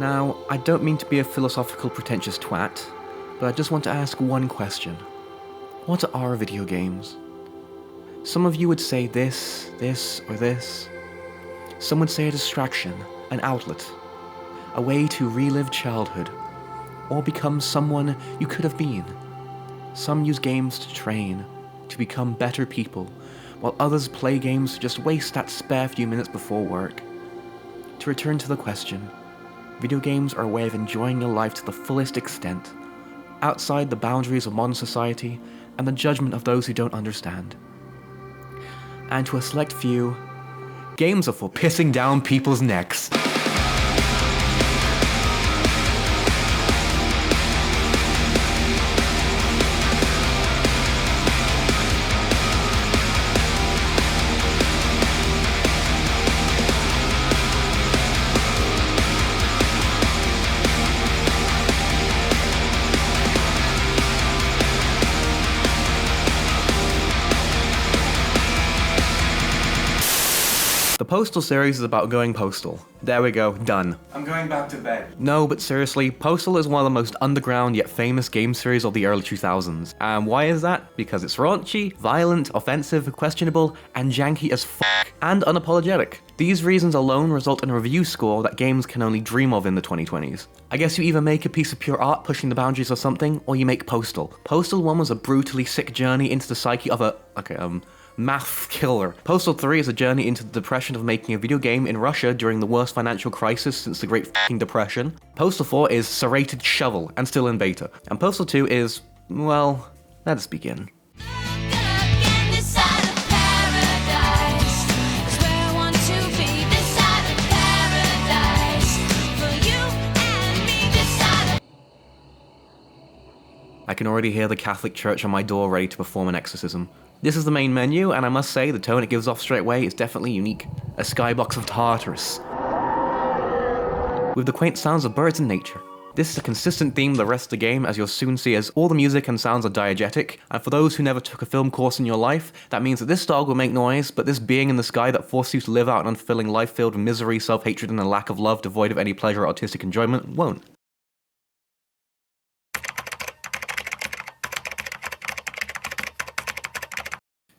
Now, I don't mean to be a philosophical pretentious twat, but I just want to ask one question. What are video games? Some of you would say this, or this. Some would say a distraction, an outlet, a way to relive childhood, or become someone you could have been. Some use games to train, to become better people, while others play games to just waste that spare few minutes before work. To return to the question, video games are a way of enjoying your life to the fullest extent, outside the boundaries of modern society and the judgment of those who don't understand. And to a select few, games are for pissing down people's necks. The Postal series is about going postal. There we go, done. I'm going back to bed. No, but seriously, Postal is one of the most underground yet famous game series of the early 2000s. And why is that? Because it's raunchy, violent, offensive, questionable, and janky as fuck, and unapologetic. These reasons alone result in a review score that games can only dream of in the 2020s. I guess you either make a piece of pure art pushing the boundaries of something, or you make Postal. Postal 1 was a brutally sick journey into the psyche of a... math killer. Postal 3 is a journey into the depression of making a video game in Russia during the worst financial crisis since the Great F***ing Depression. Postal 4 is serrated shovel and still in beta. And Postal 2 is, well, let us begin. I can already hear the Catholic Church on my door ready to perform an exorcism. This is the main menu, and I must say the tone it gives off straight away is definitely unique. A skybox of Tartarus, with the quaint sounds of birds and nature. This is a consistent theme of the rest of the game, as you'll soon see, as all the music and sounds are diegetic, and for those who never took a film course in your life, that means that this dog will make noise, but this being in the sky that forces you to live out an unfulfilling life filled with misery, self-hatred, and a lack of love devoid of any pleasure or artistic enjoyment won't.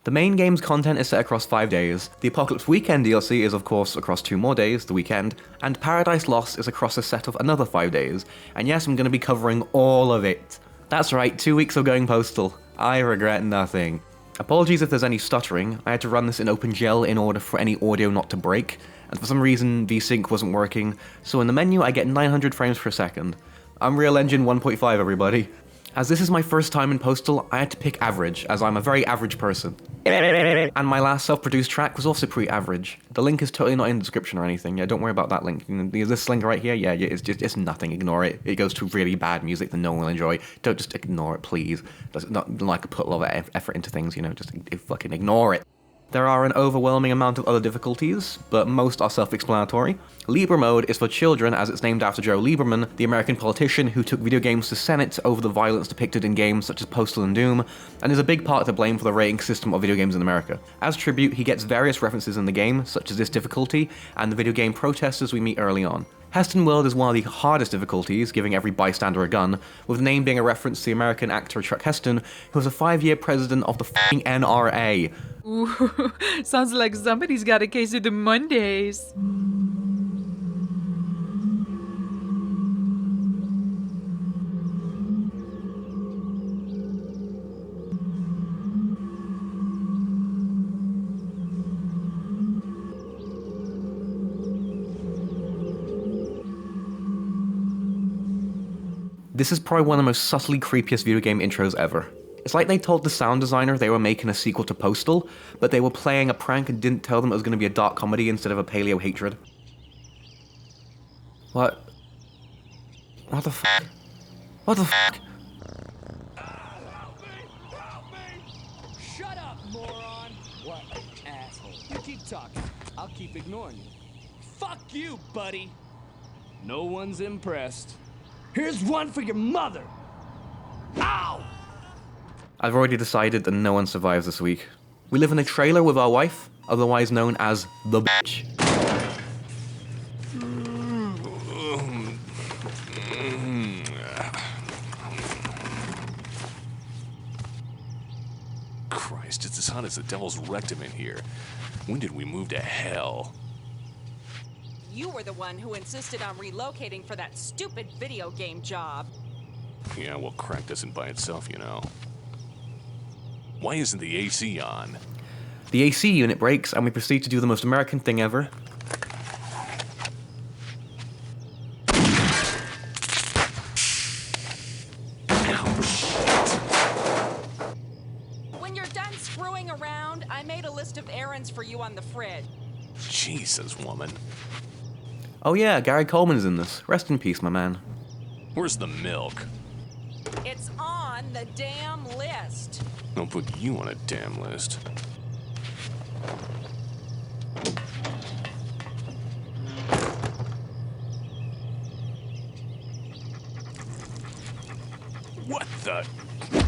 The main game's content is set across 5 days. The Apocalypse Weekend DLC is of course across 2 more days, the weekend, and Paradise Lost is across a set of another 5 days. And yes, I'm going to be covering all of it. That's right, 2 weeks of going postal. I regret nothing. Apologies if there's any stuttering. I had to run this in OpenGL in order for any audio not to break, and for some reason VSync wasn't working, so in the menu I get 900 frames per second. Unreal Engine 1.5 everybody. As this is my first time in Postal, I had to pick average, as I'm a very average person. And my last self-produced track was also pretty average. The link is totally not in the description or anything, yeah, don't worry about that link. This link right here, yeah, it's nothing, ignore it. It goes to really bad music that no one will enjoy. Don't just ignore it, please. Does not like put a lot of effort into things, you know, just fucking ignore it. There are an overwhelming amount of other difficulties, but most are self-explanatory. Libre mode is for children, as it's named after Joe Lieberman, the American politician who took video games to Senate over the violence depicted in games such as Postal and Doom, and is a big part to blame for the rating system of video games in America. As tribute, he gets various references in the game, such as this difficulty, and the video game protesters we meet early on. Heston World is one of the hardest difficulties, giving every bystander a gun, with the name being a reference to the American actor Chuck Heston, who was a 5-year president of the f***ing NRA. Ooh, sounds like somebody's got a case of the Mondays. This is probably one of the most subtly creepiest video game intros ever. It's like they told the sound designer they were making a sequel to Postal, but they were playing a prank and didn't tell them it was going to be a dark comedy instead of a paleo hatred. What? What the fuck? What the fuck? Help me! Help me! Shut up, moron! What an asshole. You keep talking. I'll keep ignoring you. Fuck you, buddy! No one's impressed. Here's one for your mother! Ow! I've already decided that no one survives this week. We live in a trailer with our wife, otherwise known as the bitch. Christ, it's as hot as the devil's rectum in here. When did we move to hell? You were the one who insisted on relocating for that stupid video game job. Yeah, well, crack doesn't by itself, you know. Why isn't the AC on? The AC unit breaks, and we proceed to do the most American thing ever. When you're done screwing around, I made a list of errands for you on the fridge. Jesus, woman. Oh yeah, Gary Coleman's in this. Rest in peace, my man. Where's the milk? It's on the damn list. Don't put you on a damn list. What the?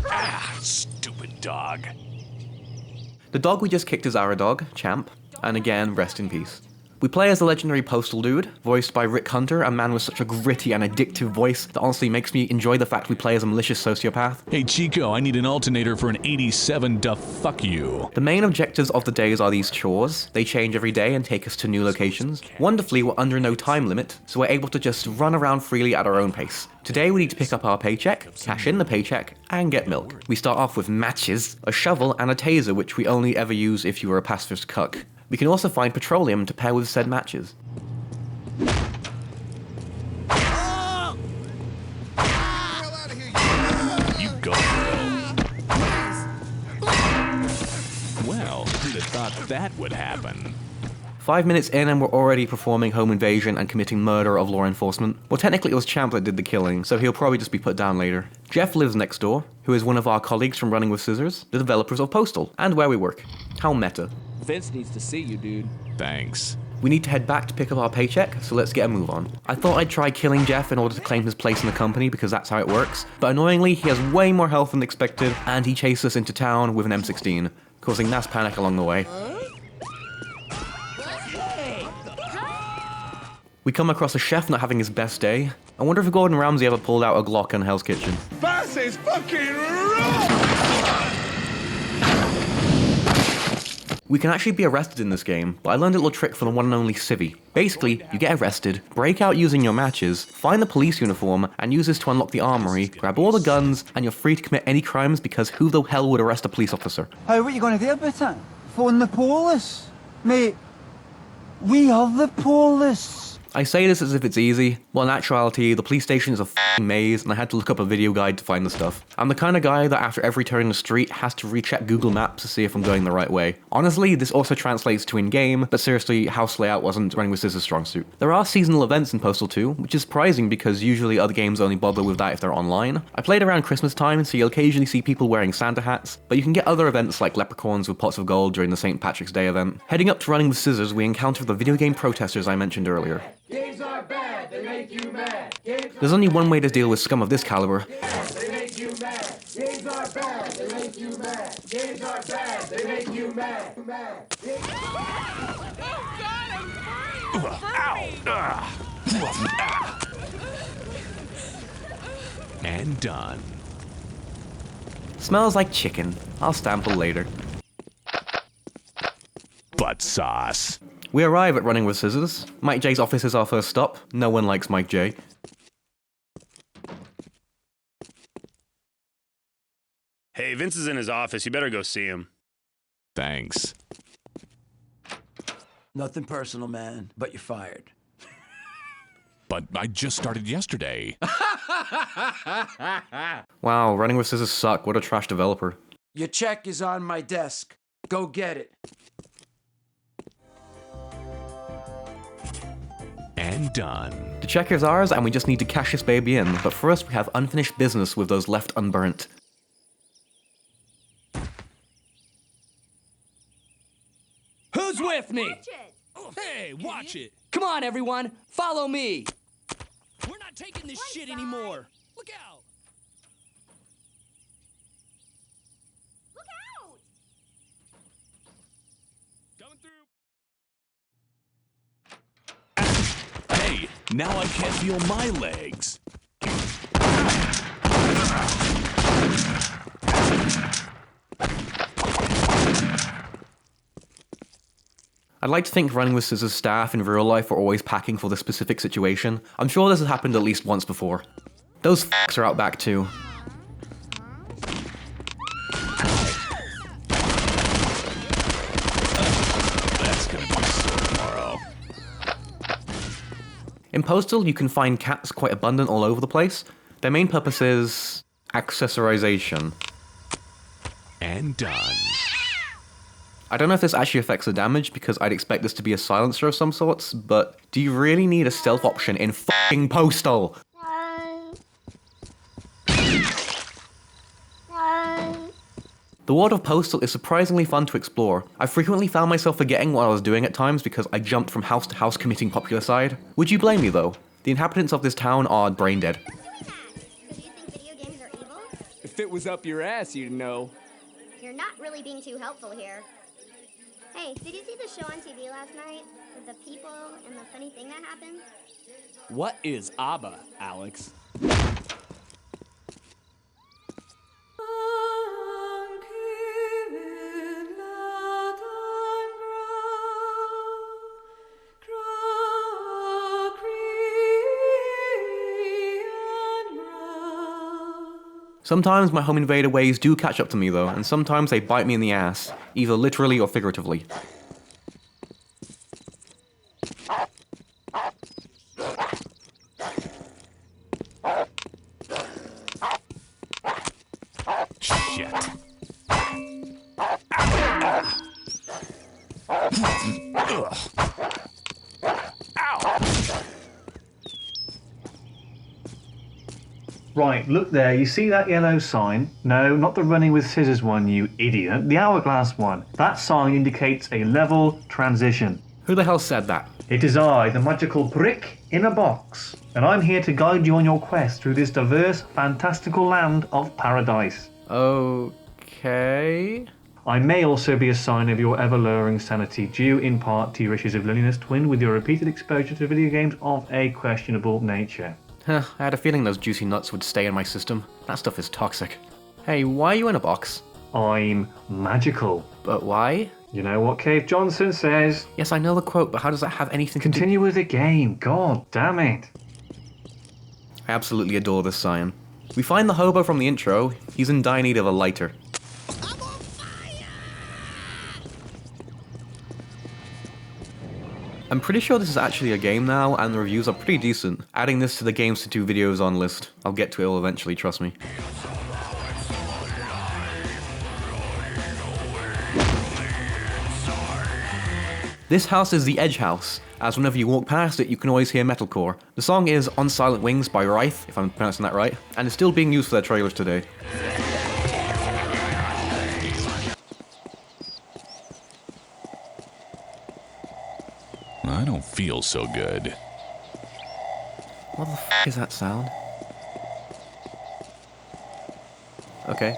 Ah, stupid dog. The dog we just kicked is our dog, Champ, and again, rest in peace. We play as the legendary Postal dude, voiced by Rick Hunter, a man with such a gritty and addictive voice that honestly makes me enjoy the fact we play as a malicious sociopath. Hey Chico, I need an alternator for an 87 to fuck you. The main objectives of the days are these chores. They change every day and take us to new locations. Wonderfully, we're under no time limit, so we're able to just run around freely at our own pace. Today we need to pick up our paycheck, cash in the paycheck, and get milk. We start off with matches, a shovel, and a taser, which we only ever use if you were a pacifist cuck. We can also find petroleum to pair with said matches. You go, girl. Well, who'd have thought that would happen? 5 minutes in and we're already performing home invasion and committing murder of law enforcement. Well, technically it was Champ that did the killing, so he'll probably just be put down later. Jeff lives next door, who is one of our colleagues from Running with Scissors, the developers of Postal, and where we work. How meta. Vince needs to see you, dude. Thanks. We need to head back to pick up our paycheck, so let's get a move on. I thought I'd try killing Jeff in order to claim his place in the company because that's how it works, but annoyingly he has way more health than expected, and he chased us into town with an M16, causing mass panic along the way. We come across a chef not having his best day. I wonder if Gordon Ramsay ever pulled out a Glock in Hell's Kitchen. Boss is fucking raw! We can actually be arrested in this game, but I learned a little trick from the one and only Civvy. Basically, you get arrested, break out using your matches, find the police uniform, and use this to unlock the armory, grab all the guns, and you're free to commit any crimes because who the hell would arrest a police officer? Hey, what you gonna do about it? Phone the police? Mate, we are the police. I say this as if it's easy. Well, in actuality, the police station is a f***ing maze, and I had to look up a video guide to find the stuff. I'm the kind of guy that after every turn in the street has to recheck Google Maps to see if I'm going the right way. Honestly, this also translates to in-game, but seriously, house layout wasn't Running with Scissors' strong suit. There are seasonal events in Postal 2, which is surprising because usually other games only bother with that if they're online. I played around Christmas time, so you'll occasionally see people wearing Santa hats, but you can get other events like leprechauns with pots of gold during the St. Patrick's Day event. Heading up to Running with Scissors, we encounter the video game protesters I mentioned earlier. Games are bad, they make you mad. There's only one way to deal with scum of this caliber. They make you mad. Games are bad, they make you mad. Games are bad, they make you mad. And done. Smells like chicken. I'll sample later. Butt sauce. We arrive at Running with Scissors. Mike J's office is our first stop. No one likes Mike J. Hey, Vince is in his office. You better go see him. Thanks. Nothing personal, man, but you're fired. But I just started yesterday. Wow, Running with Scissors suck. What a trash developer. Your check is on my desk. Go get it. And done. The check is ours, and we just need to cash this baby in. But first, we have unfinished business with those left unburnt. Who's with me? Hey, watch it. Come on, everyone. Follow me. We're not taking this shit anymore. Look out. Look out! Coming through. Hey, now I can't feel my legs. I'd like to think running with Scissors' staff in real life are always packing for this specific situation. I'm sure this has happened at least once before. Those f***s are out back too. That's gonna be sore tomorrow. In Postal, you can find cats quite abundant all over the place. Their main purpose is accessorization. And done. I don't know if this actually affects the damage, because I'd expect this to be a silencer of some sorts, but do you really need a stealth option in f***ing Postal? The world of Postal is surprisingly fun to explore. I frequently found myself forgetting what I was doing at times because I jumped from house to house committing popularcide. Would you blame me though? The inhabitants of this town are brain dead. If it was up your ass, you'd know. You're not really being too helpful here. Hey, did you see the show on TV last night? With the people and the funny thing that happened? What is ABBA, Alex? Sometimes my home invader ways do catch up to me though, and sometimes they bite me in the ass, either literally or figuratively. Shit. Right, look there, you see that yellow sign? No, not the running with scissors one, you idiot. The hourglass one. That sign indicates a level transition. Who the hell said that? It is I, the magical brick in a box, and I'm here to guide you on your quest through this diverse, fantastical land of paradise. Okay... I may also be a sign of your ever-lowering sanity, due in part to your issues of loneliness twinned with your repeated exposure to video games of a questionable nature. Huh, I had a feeling those juicy nuts would stay in my system. That stuff is toxic. Hey, why are you in a box? I'm magical. But why? You know what Cave Johnson says? Yes, I know the quote, but how does that have anything to do... Continue with the game, god damn it. I absolutely adore this sign. We find the hobo from the intro. He's in dire need of a lighter. I'm pretty sure this is actually a game now, and the reviews are pretty decent. Adding this to the games to do videos on list. I'll get to it all eventually, trust me. This house is the Edge House, as whenever you walk past it you can always hear Metalcore. The song is On Silent Wings by Rife, if I'm pronouncing that right, and is still being used for their trailers today. I don't feel so good. What the f*** is that sound? Okay.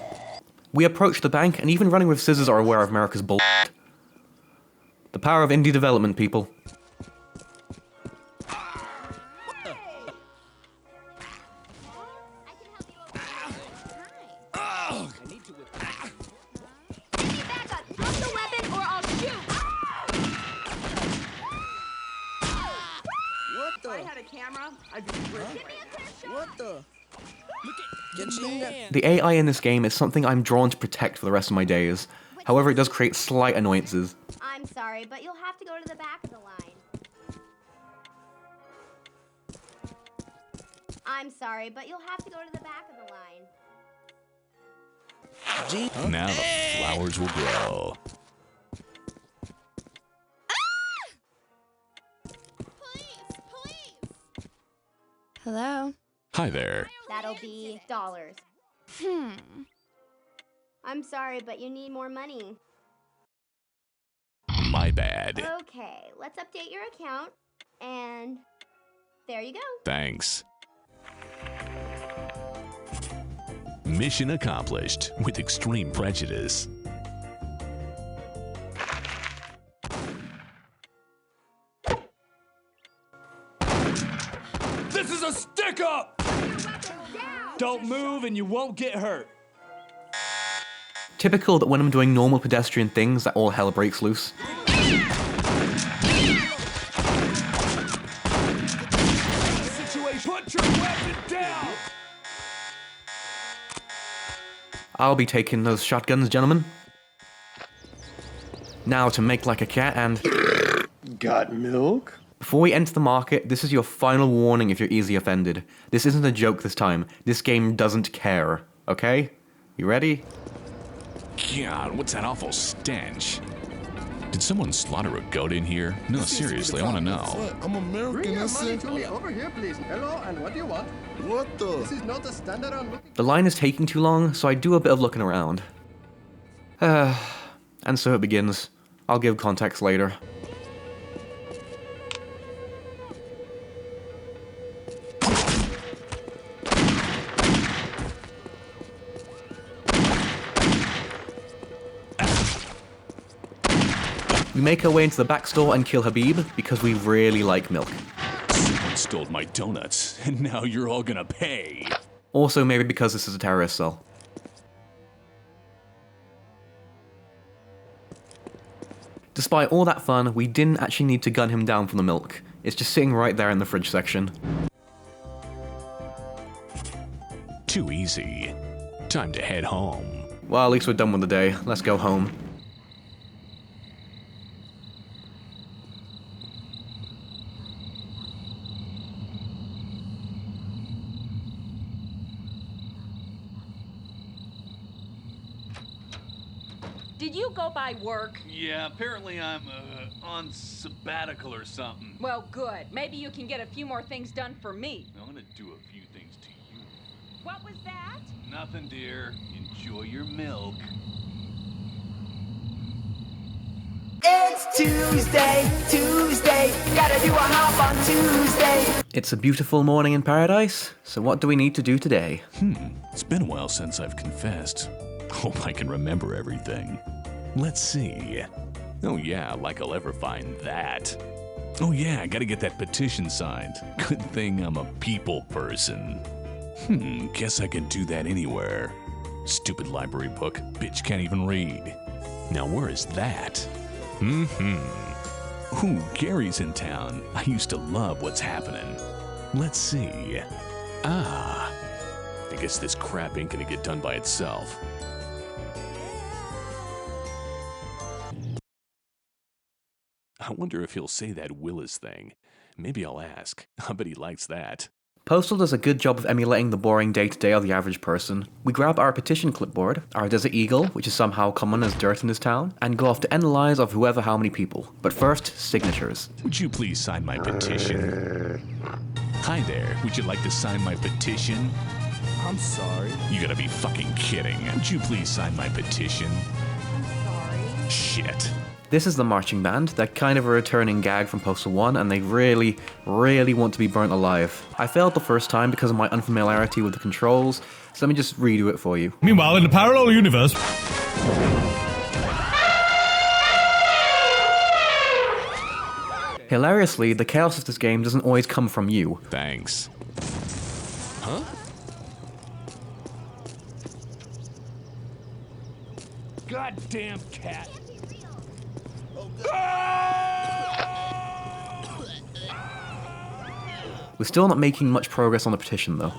We approach the bank, and even running with scissors are aware of America's bull***. The power of indie development, people. The AI in this game is something I'm drawn to protect for the rest of my days. However, it does create slight annoyances. I'm sorry, but you'll have to go to the back of the line. I'm sorry, but you'll have to go to the back of the line. Now the flowers will grow. Hello? Hi there. That'll be dollars. I'm sorry, but you need more money. My bad. Okay, let's update your account, and there you go. Thanks. Mission accomplished with extreme prejudice. This is a stick-up! Don't move and you won't get hurt. Typical that when I'm doing normal pedestrian things that all hell breaks loose. I'll be taking those shotguns, gentlemen. Now to make like a cat and... Got milk? Before we enter the market, this is your final warning if you're easily offended. This isn't a joke this time. This game doesn't care, okay? You ready? God, what's that awful stench? Did someone slaughter a goat in here? No, seriously, I want to know. I'm American. Bring your money to me over here, please. Hello, and what do you want? What the? This is not a standard on looking. The line is taking too long, so I do a bit of looking around. And so it begins. I'll give context later. We make our way into the back store and kill Habib because we really like milk. Someone stole my donuts, and now you're all gonna pay. Also maybe because this is a terrorist cell. Despite all that fun, we didn't actually need to gun him down for the milk. It's just sitting right there in the fridge section. Too easy. Time to head home. Well, at least we're done with the day. Let's go home. Did you go by work? Yeah, apparently I'm on sabbatical or something. Well, good. Maybe you can get a few more things done for me. I'm gonna do a few things to you. What was that? Nothing, dear. Enjoy your milk. It's Tuesday, gotta do a hop on Tuesday. It's a beautiful morning in paradise, so what do we need to do today? It's been a while since I've confessed. Hope I can remember everything. Let's see. Oh yeah, like I'll ever find that. Oh yeah, I gotta get that petition signed. Good thing I'm a people person. Guess I can do that anywhere. Stupid library book, bitch can't even read. Now where is that? Ooh, Gary's in town. I used to love what's happening. Let's see. I guess this crap ain't gonna get done by itself. I wonder if he'll say that Willis thing. Maybe I'll ask. I bet he likes that. Postal does a good job of emulating the boring day-to-day of the average person. We grab our petition clipboard, our Desert Eagle, which is somehow common as dirt in this town, and go off to end the lives of whoever how many people. But first, signatures. Would you please sign my petition? Hi there, would you like to sign my petition? I'm sorry. You gotta be fucking kidding. Would you please sign my petition? I'm sorry. Shit. This is the marching band. They're kind of a returning gag from Postal 1, and they really, really want to be burnt alive. I failed the first time because of my unfamiliarity with the controls, so let me just redo it for you. Meanwhile, in a parallel universe... Hilariously, the chaos of this game doesn't always come from you. Thanks. Huh? Goddamn cat. We're still not making much progress on the petition, though.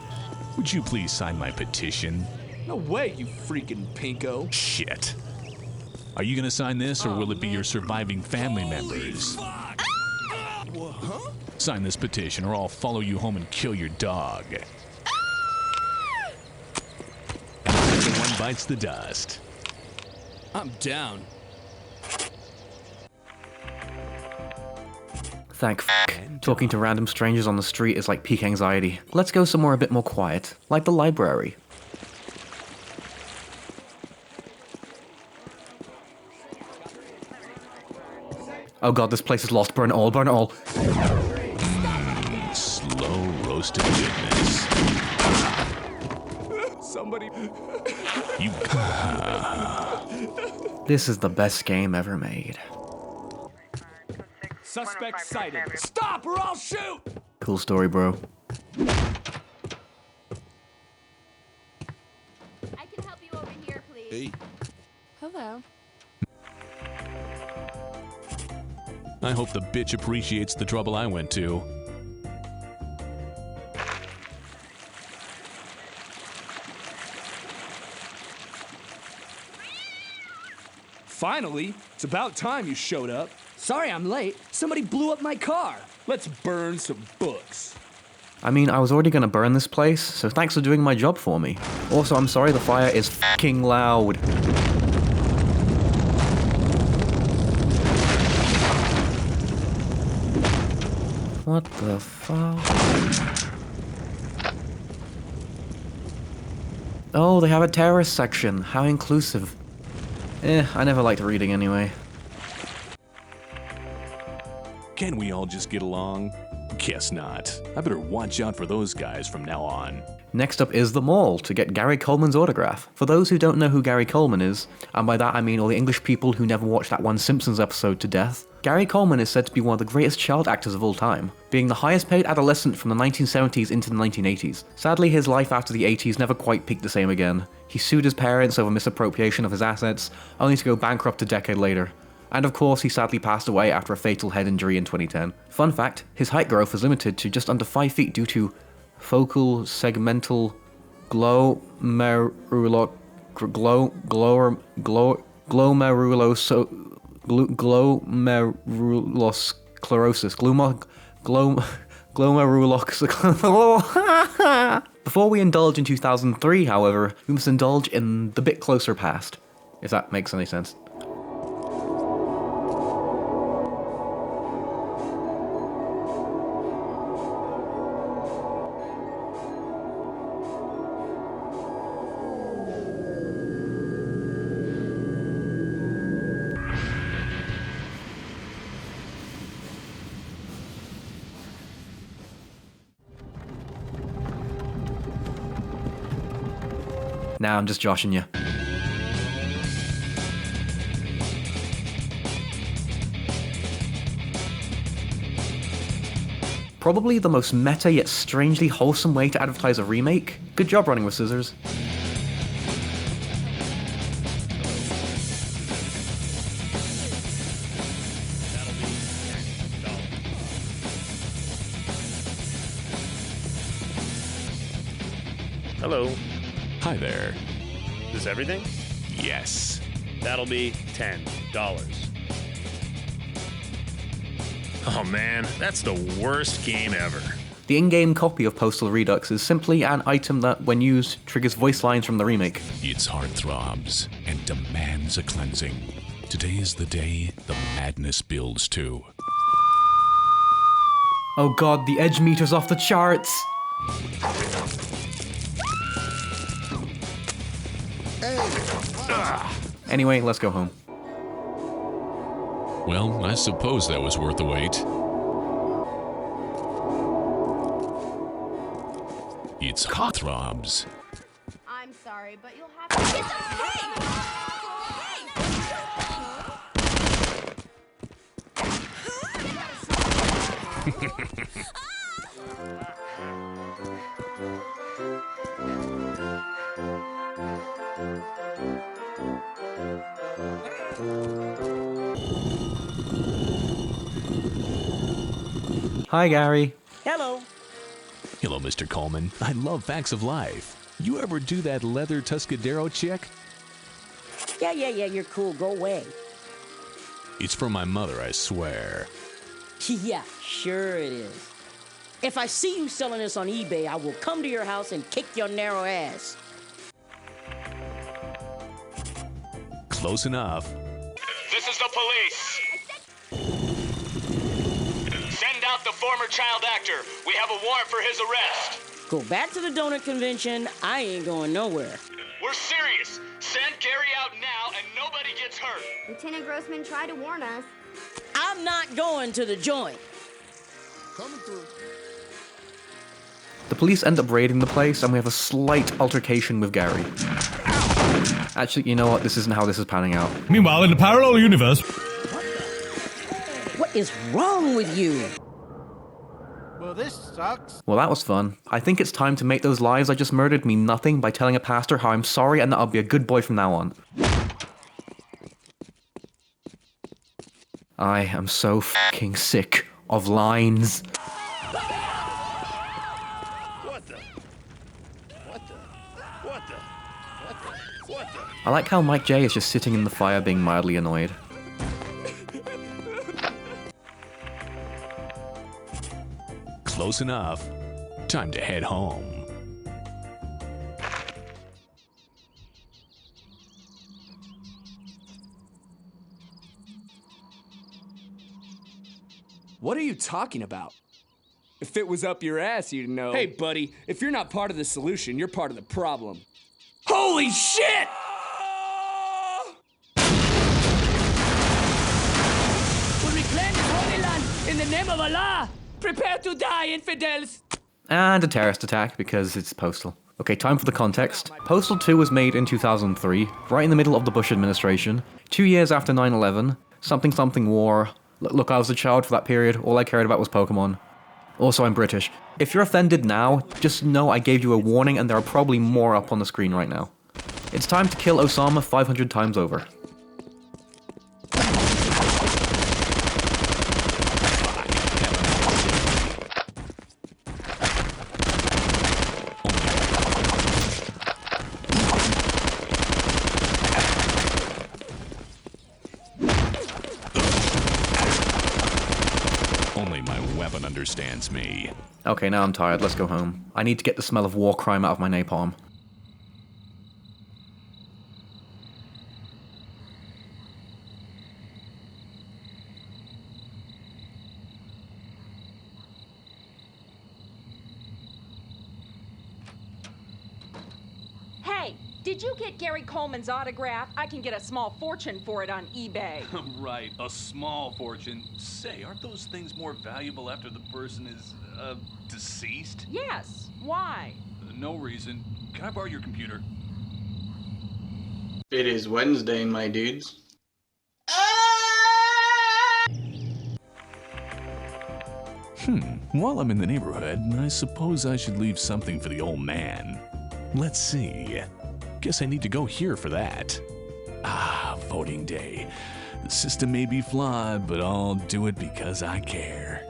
Would you please sign my petition? No way, you freaking pinko. Shit. Are you gonna sign this, or will it be your surviving family members? Huh? Sign this petition, or I'll follow you home and kill your dog. Everyone bites the dust. I'm down. Thank f***. Talking to random strangers on the street is like peak anxiety. Let's go somewhere a bit more quiet, like the library. Oh god, this place is lost. Burn it all, burn it all. Slow roasted goodness. Somebody. You. This is the best game ever made. Suspect sighted. Stop or I'll shoot! Cool story, bro. I can help you over here, please. Hey. Hello. I hope the bitch appreciates the trouble I went to. Finally, it's about time you showed up. Sorry I'm late. Somebody blew up my car. Let's burn some books. I mean, I was already gonna burn this place, so thanks for doing my job for me. Also, I'm sorry the fire is fucking loud. What the fuck? Oh, they have a terrorist section. How inclusive. I never liked reading anyway. Can we all just get along? Guess not. I better watch out for those guys from now on. Next up is the mall to get Gary Coleman's autograph. For those who don't know who Gary Coleman is, and by that I mean all the English people who never watched that one Simpsons episode to death, Gary Coleman is said to be one of the greatest child actors of all time, being the highest paid adolescent from the 1970s into the 1980s. Sadly, his life after the 80s never quite peaked the same again. He sued his parents over misappropriation of his assets, only to go bankrupt a decade later. And of course, he sadly passed away after a fatal head injury in 2010. Fun fact, his height growth was limited to just under 5 feet due to focal segmental glomerulosclerosis. Before we indulge in 2003, however, we must indulge in the bit closer past, if that makes any sense. Nah, I'm just joshing you. Probably the most meta yet strangely wholesome way to advertise a remake. Good job running with scissors. Hello. Hi there. Is this everything? Yes. That'll be $10. Oh man, that's the worst game ever. The in-game copy of Postal Redux is simply an item that, when used, triggers voice lines from the remake. Its heart throbs and demands a cleansing. Today is the day the madness builds to. Oh god, the edge meter's off the charts! Anyway, let's go home. Well, I suppose that was worth the wait. Its heart throbs. I'm sorry, but you'll have to get Hi, Gary. Hello. Hello, Mr. Coleman. I love facts of life. You ever do that leather Tuscadero check? Yeah, you're cool. Go away. It's for my mother, I swear. Yeah, sure it is. If I see you selling this on eBay, I will come to your house and kick your narrow ass. Close enough. This is the police. Send out the former child actor. We have a warrant for his arrest. Go back to the donut convention. I ain't going nowhere. We're serious. Send Gary out now and nobody gets hurt. Lieutenant Grossman tried to warn us. I'm not going to the joint. Coming through. The police end up raiding the place, and we have a slight altercation with Gary. Actually, you know what? This isn't how this is panning out. Meanwhile, in the parallel universe... What is wrong with you? Well, this sucks. Well, that was fun. I think it's time to make those lives I just murdered mean nothing by telling a pastor how I'm sorry and that I'll be a good boy from now on. I am so fucking sick of lines. What the? What the? What the? What the? What the? I like how Mike J is just sitting in the fire being mildly annoyed. Close enough. Time to head home. What are you talking about? If it was up your ass, you'd know. Hey, buddy, if you're not part of the solution, you're part of the problem. Holy shit! We'll reclaim this holy land in the name of Allah. Prepare to die, infidels. And a terrorist attack because it's Postal. Okay, time for the context. Postal 2 was made in 2003, right in the middle of the Bush administration, 2 years after 9/11, something war. Look, I was a child for that period, all I cared about was Pokemon. Also, I'm British. If you're offended now, just know I gave you a warning and there are probably more up on the screen right now. It's time to kill Osama 500 times over. Only my weapon understands me. Okay, now I'm tired, let's go home. I need to get the smell of war crime out of my napalm. Hey, did you get Gary Coleman's autograph? I can get a small fortune for it on eBay. Right, a small fortune. Say, aren't those things more valuable after the person is, deceased? Yes. Why? No reason. Can I borrow your computer? It is Wednesday, my dudes. While I'm in the neighborhood, I suppose I should leave something for the old man. Let's see. Guess I need to go here for that. Ah, voting day. The system may be flawed, but I'll do it because I care.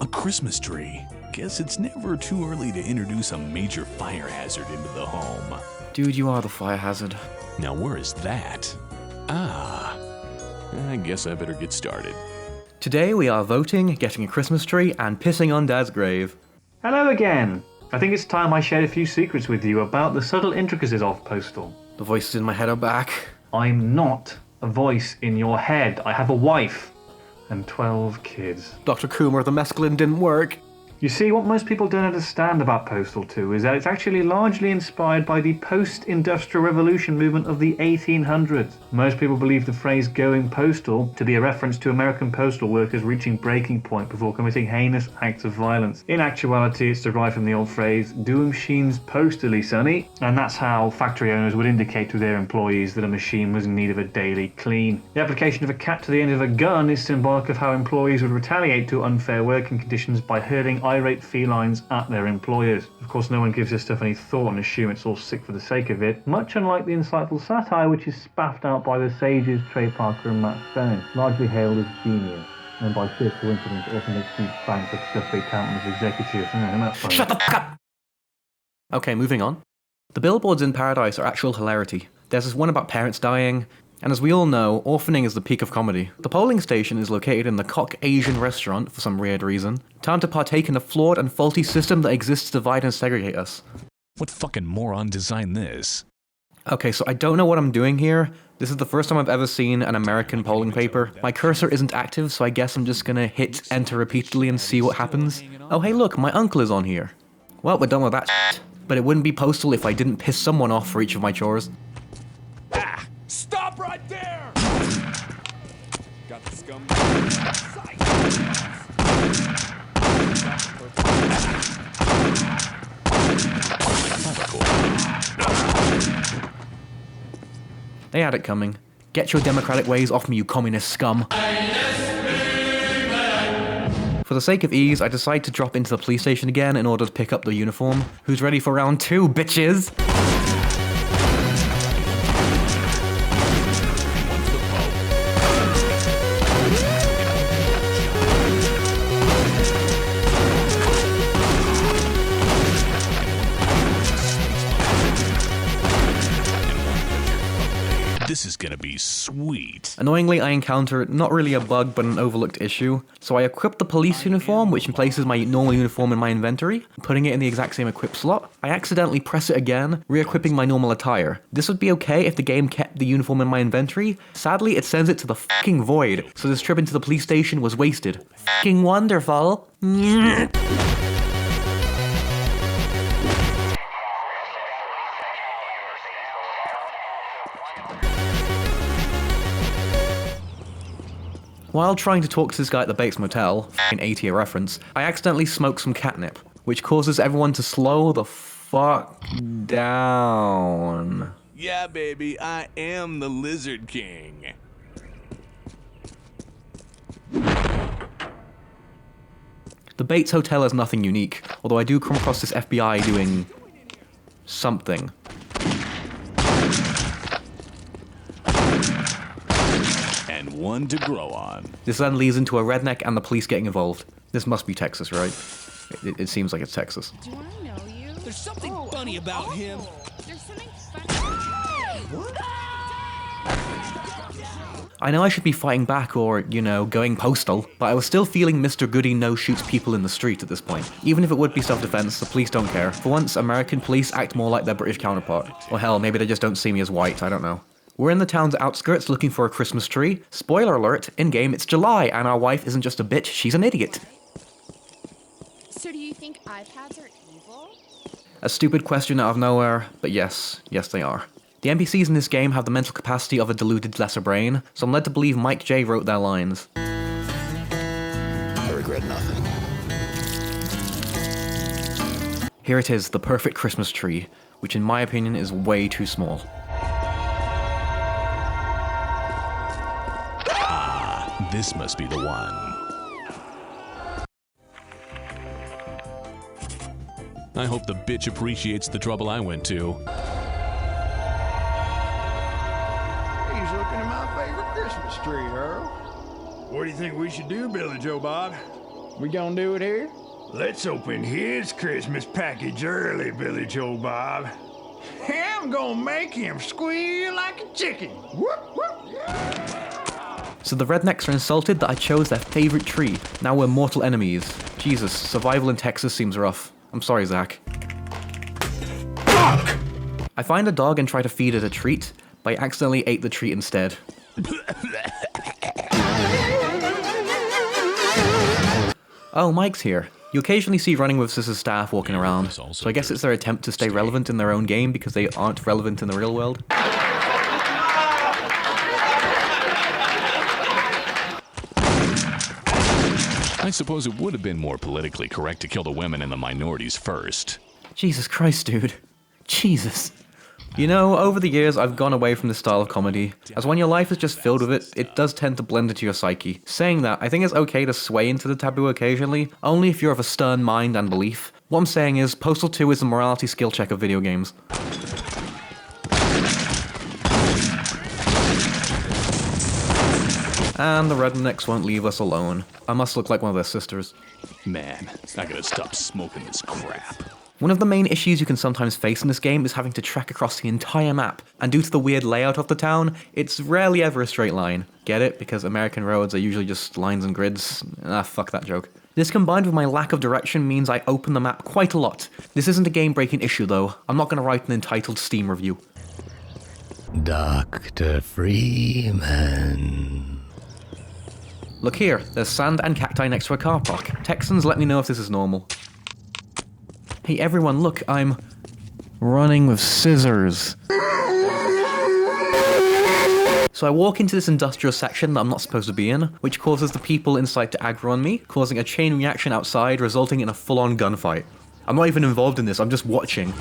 A Christmas tree. Guess it's never too early to introduce a major fire hazard into the home. Dude, you are the fire hazard. Now where is that? Ah, I guess I better get started. Today we are voting, getting a Christmas tree, and pissing on Dad's grave. Hello again. I think it's time I shared a few secrets with you about the subtle intricacies of Postal. The voices in my head are back. I'm not a voice in your head. I have a wife and 12 kids. Dr. Coomer, the mescaline didn't work. You see, what most people don't understand about Postal 2 is that it's actually largely inspired by the post-industrial revolution movement of the 1800s. Most people believe the phrase going postal to be a reference to American postal workers reaching breaking point before committing heinous acts of violence. In actuality, it's derived from the old phrase, do machines postally, sonny? And that's how factory owners would indicate to their employees that a machine was in need of a daily clean. The application of a cat to the end of a gun is symbolic of how employees would retaliate to unfair working conditions by hurling irate felines at their employers. Of course, no one gives this stuff any thought and assume it's all sick for the sake of it, much unlike the insightful satire which is spaffed out by the sages Trey Parker and Matt Stone, largely hailed as genius, and by sheer coincidence also makes Steve Banks look stuffy accountant as executive. Shut the fuck up! Okay, moving on. The billboards in Paradise are actual hilarity. There's this one about parents dying, and as we all know, orphaning is the peak of comedy. The polling station is located in the Cock Asian restaurant for some weird reason. Time to partake in the flawed and faulty system that exists to divide and segregate us. What fucking moron designed this? Okay, so I don't know what I'm doing here. This is the first time I've ever seen an American polling paper. My cursor isn't active, so I guess I'm just gonna hit enter repeatedly and see what happens. Oh hey look, my uncle is on here. Well, we're done with that shit. But it wouldn't be Postal if I didn't piss someone off for each of my chores. Stop right there! Got the scum. They had it coming. Get your democratic ways off me, you communist scum. For the sake of ease, I decide to drop into the police station again in order to pick up the uniform. Who's ready for round 2, bitches? gonna be sweet. Annoyingly, I encounter not really a bug, but an overlooked issue. So I equip the police uniform, which places my normal uniform in my inventory, putting it in the exact same equip slot. I accidentally press it again, re-equipping my normal attire. This would be okay if the game kept the uniform in my inventory. Sadly, it sends it to the fucking void, so this trip into the police station was wasted. Fucking wonderful. While trying to talk to this guy at the Bates Motel, f***ing A-tier reference, I accidentally smoke some catnip, which causes everyone to slow the fuck down. Yeah, baby, I am the Lizard King. The Bates Hotel is nothing unique, although I do come across this FBI doing something. And one to grow on. This then leads into a redneck and the police getting involved. This must be Texas, right? It seems like it's Texas. Do I know you? There's something funny about him. There's something funny. I know I should be fighting back or, you know, going postal, but I was still feeling Mr. Goody No shoots people in the street at this point. Even if it would be self-defense, the police don't care. For once, American police act more like their British counterpart. Or hell, maybe they just don't see me as white, I don't know. We're in the town's outskirts looking for a Christmas tree. Spoiler alert, in-game it's July, and our wife isn't just a bitch, she's an idiot. So do you think iPads are evil? A stupid question out of nowhere, but yes they are. The NPCs in this game have the mental capacity of a deluded lesser brain, so I'm led to believe Mike J wrote their lines. I regret nothing. Here it is, the perfect Christmas tree, which in my opinion is way too small. This must be the one. I hope the bitch appreciates the trouble I went to. He's looking at my favorite Christmas tree, Earl. What do you think we should do, Billy Joe Bob? We gonna do it here? Let's open his Christmas package early, Billy Joe Bob. I'm gonna make him squeal like a chicken. Whoop, whoop, yeah. So the rednecks are insulted that I chose their favorite tree. Now we're mortal enemies. Jesus, survival in Texas seems rough. I'm sorry, Zach. Fuck! I find a dog and try to feed it a treat, but I accidentally ate the treat instead. Oh, Mike's here. You occasionally see Running with Scissors staff walking around, so I guess it's their attempt to stay relevant in their own game because they aren't relevant in the real world. I suppose it would have been more politically correct to kill the women and the minorities first. Jesus Christ, dude. Jesus. You know, over the years, I've gone away from this style of comedy, as when your life is just filled with it, it does tend to blend into your psyche. Saying that, I think it's okay to sway into the taboo occasionally, only if you're of a stern mind and belief. What I'm saying is, Postal 2 is the morality skill check of video games. And the rednecks won't leave us alone. I must look like one of their sisters. Man, I gotta stop smoking this crap. One of the main issues you can sometimes face in this game is having to trek across the entire map, and due to the weird layout of the town, it's rarely ever a straight line. Get it? Because American roads are usually just lines and grids. Ah, fuck that joke. This combined with my lack of direction means I open the map quite a lot. This isn't a game-breaking issue though. I'm not gonna write an entitled Steam review. Dr. Freeman. Look here, there's sand and cacti next to a car park. Texans, let me know if this is normal. Hey everyone, look, I'm running with scissors. So I walk into this industrial section that I'm not supposed to be in, which causes the people inside to aggro on me, causing a chain reaction outside, resulting in a full-on gunfight. I'm not even involved in this, I'm just watching.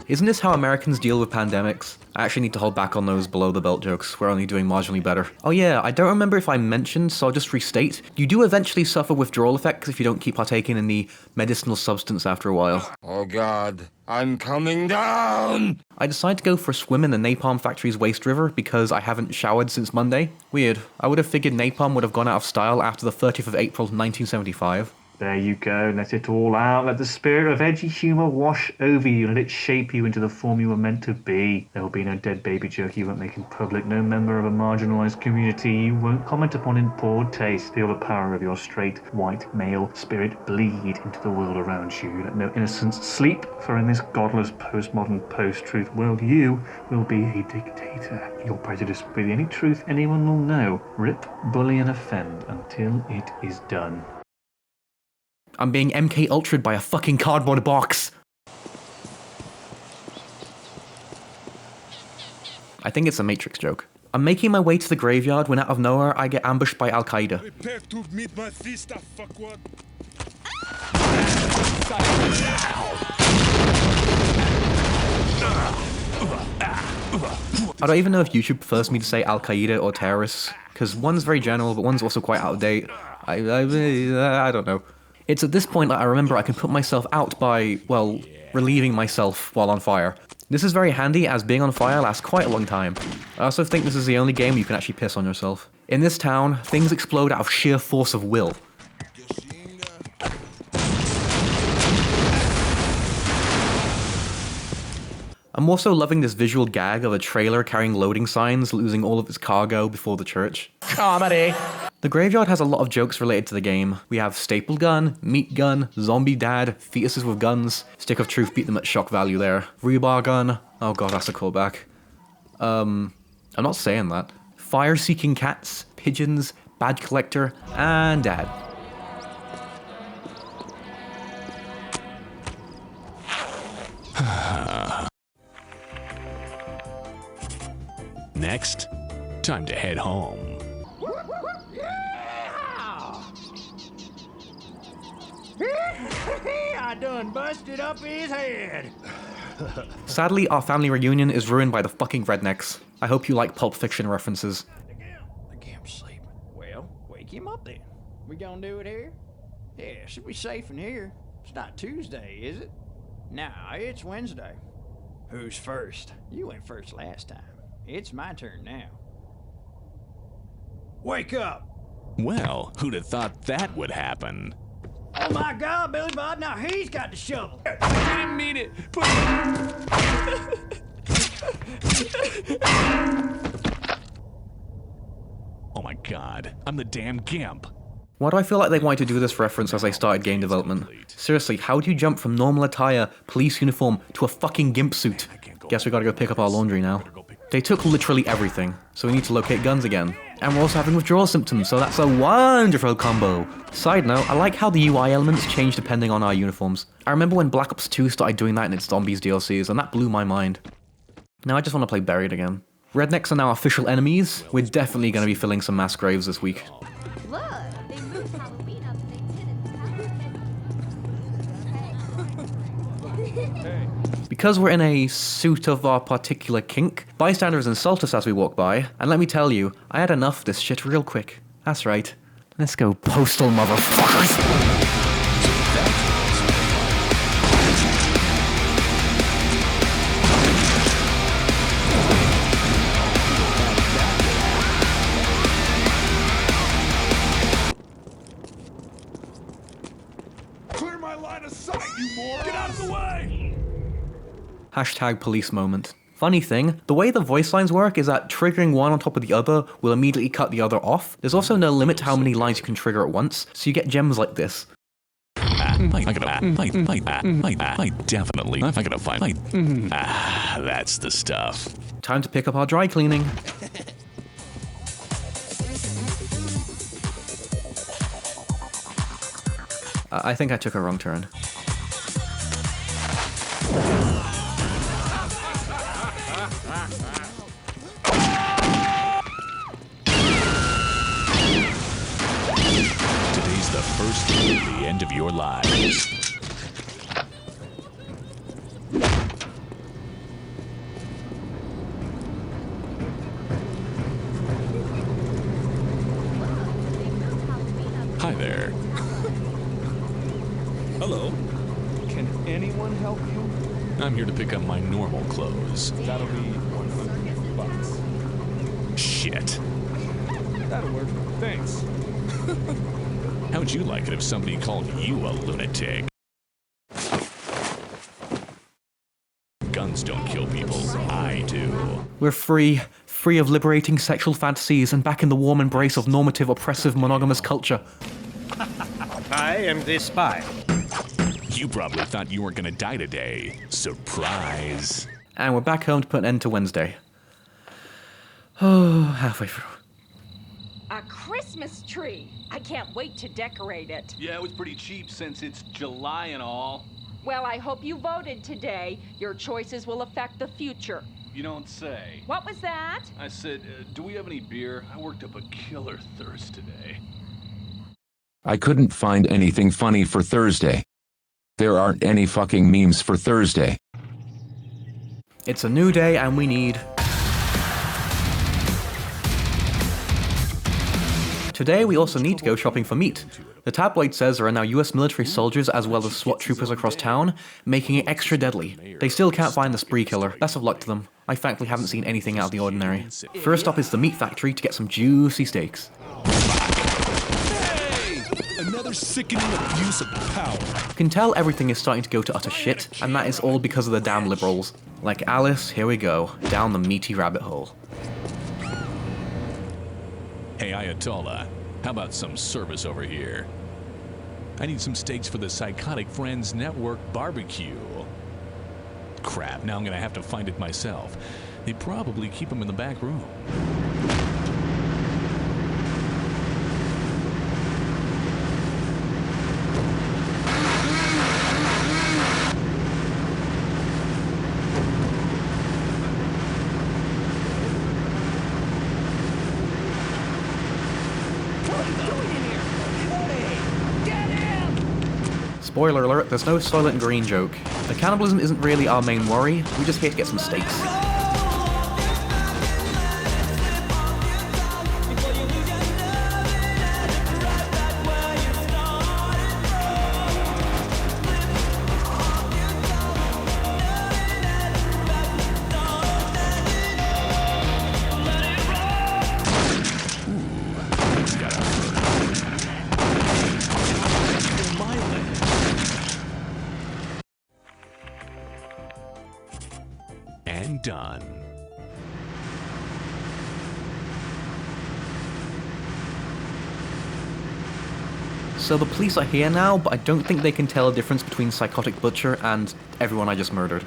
Isn't this how Americans deal with pandemics? I actually need to hold back on those below the belt jokes. We're only doing marginally better. Oh yeah, I don't remember if I mentioned, so I'll just restate. You do eventually suffer withdrawal effects if you don't keep partaking in the medicinal substance after a while. Oh god, I'm coming down! I decided to go for a swim in the Napalm Factory's waste river because I haven't showered since Monday. Weird. I would have figured napalm would have gone out of style after the 30th of April 1975. There you go, let it all out. Let the spirit of edgy humour wash over you and let it shape you into the form you were meant to be. There will be no dead baby joke you won't make in public, no member of a marginalised community you won't comment upon in poor taste. Feel the power of your straight, white, male spirit bleed into the world around you. Let no innocence sleep, for in this godless, postmodern, post-truth world, you will be a dictator. Your prejudice will be the only truth anyone will know. Rip, bully and offend until it is done. I'm being MK Ultra'd by a fucking cardboard box. I think it's a Matrix joke. I'm making my way to the graveyard when out of nowhere I get ambushed by Al-Qaeda. Prepare to meet my sister, fuckwad. I don't even know if YouTube prefers me to say Al-Qaeda or terrorists, because one's very general, but one's also quite out of date. I don't know. It's at this point that I remember I can put myself out by, well, relieving myself while on fire. This is very handy as being on fire lasts quite a long time. I also think this is the only game you can actually piss on yourself. In this town, things explode out of sheer force of will. I'm also loving this visual gag of a trailer carrying loading signs losing all of its cargo before the church. Comedy! The graveyard has a lot of jokes related to the game. We have staple gun, meat gun, zombie dad, fetuses with guns, stick of truth beat them at shock value there, rebar gun, oh god that's a callback. I'm not saying that. Fire seeking cats, pigeons, badge collector, and dad. Next, time to head home. I done busted up his head. Sadly, our family reunion is ruined by the fucking rednecks. I hope you like Pulp Fiction references. The gimp's sleeping. Well, wake him up then. We gonna do it here? Yeah, should be safe in here. It's not Tuesday, is it? Nah, it's Wednesday. Who's first? You went first last time. It's my turn now. Wake up! Well, who'd have thought that would happen? Oh my god, Billy Bob, now he's got the shovel. I didn't mean it. Oh my god, I'm the damn gimp. Why do I feel like they wanted to do this reference as they started game development? Seriously, how do you jump from normal attire, police uniform, to a fucking gimp suit? Guess we gotta go pick up our laundry now. They took literally everything, so we need to locate guns again. And we're also having withdrawal symptoms, so that's a wonderful combo. Side note, I like how the UI elements change depending on our uniforms. I remember when Black Ops 2 started doing that in its Zombies DLCs, and that blew my mind. Now I just want to play Buried again. Rednecks are now official enemies. We're definitely going to be filling some mass graves this week. Look, they moved Halloween up and they didn't. Because we're in a suit of our particular kink, bystanders insult us as we walk by, and let me tell you, I had enough of this shit real quick. That's right. Let's go Postal, motherfuckers! Clear my line of sight, you moron! Get out of the way! Hashtag police moment. Funny thing, the way the voice lines work is that triggering one on top of the other will immediately cut the other off. There's also no limit to how many lines you can trigger at once, so you get gems like this. That's the stuff. Time to pick up our dry cleaning. I think I took a wrong turn. Today's the first day of the end of your lives. there. Hello. Can anyone help you? I'm here to pick up my normal clothes. That'll be $100. Shit. That'll work. Thanks. How'd you like it if somebody called you a lunatic? Guns don't kill people. I do. We're free of liberating sexual fantasies and back in the warm embrace of normative, oppressive, monogamous culture. I am the spy. You probably thought you weren't gonna die today. Surprise. And we're back home to put an end to Wednesday. Oh, halfway through. A Christmas tree! I can't wait to decorate it. Yeah, it was pretty cheap since it's July and all. Well, I hope you voted today. Your choices will affect the future. You don't say. What was that? I said, do we have any beer? I worked up a killer thirst today. I couldn't find anything funny for Thursday. There aren't any fucking memes for Thursday. It's a new day and we need... Today we also need to go shopping for meat. The tabloid says there are now US military soldiers as well as SWAT troopers across town, making it extra deadly. They still can't find the spree killer. Best of luck to them. I thankfully haven't seen anything out of the ordinary. First up is the meat factory to get some juicy steaks. Another sickening abuse of power. You can tell everything is starting to go to utter shit, and that is all because of the damn liberals. Like Alice, here we go, down the meaty rabbit hole. Hey, Ayatollah, how about some service over here? I need some steaks for the Psychotic Friends Network barbecue. Crap, now I'm gonna have to find it myself. They probably keep them in the back room. Spoiler alert, there's no Soylent Green joke. The cannibalism isn't really our main worry, we just here to get some steaks. And done. So the police are here now, but I don't think they can tell a difference between Psychotic Butcher and everyone I just murdered.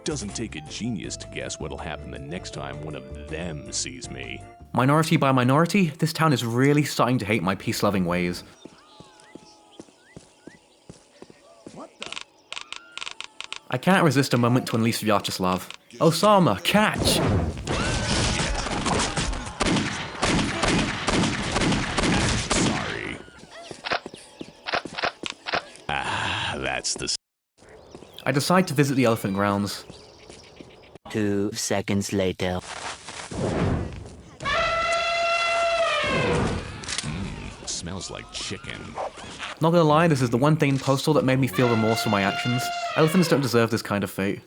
Doesn't take a genius to guess what'll happen the next time one of them sees me. Minority by minority, this town is really starting to hate my peace-loving ways. I can't resist a moment to unleash Vyacheslav. Osama, catch! Sorry. Ah, that's the... I decide to visit the elephant grounds. 2 seconds later. Smells like chicken. Not gonna lie, this is the one thing in Postal that made me feel remorse for my actions. Elephants don't deserve this kind of fate.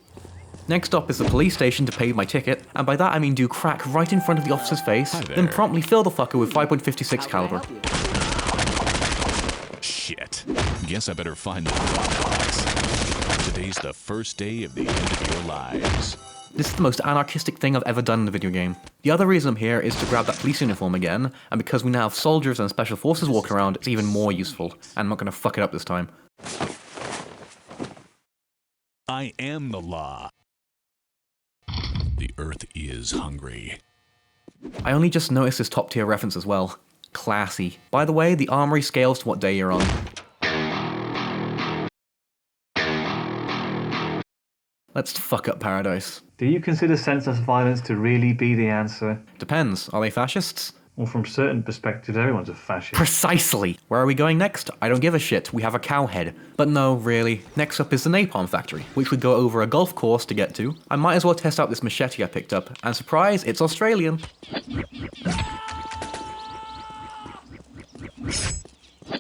Next up is the police station to pay my ticket, and by that I mean do crack right in front of the officer's face, then promptly fill the fucker with 5.56 caliber. Shit. Guess I better find the Dropbox. Today's the first day of the end of your lives. This is the most anarchistic thing I've ever done in a video game. The other reason I'm here is to grab that police uniform again, and because we now have soldiers and special forces walking around, it's even more useful, and I'm not gonna fuck it up this time. I am the law. The Earth is hungry. I only just noticed this top tier reference as well. Classy. By the way, the armory scales to what day you're on. Let's fuck up Paradise. Do you consider senseless violence to really be the answer? Depends. Are they fascists? Well, from certain perspectives, everyone's a fascist. Precisely! Where are we going next? I don't give a shit. We have a cow head. But no, really. Next up is the napalm factory, which would go over a golf course to get to. I might as well test out this machete I picked up. And surprise, it's Australian.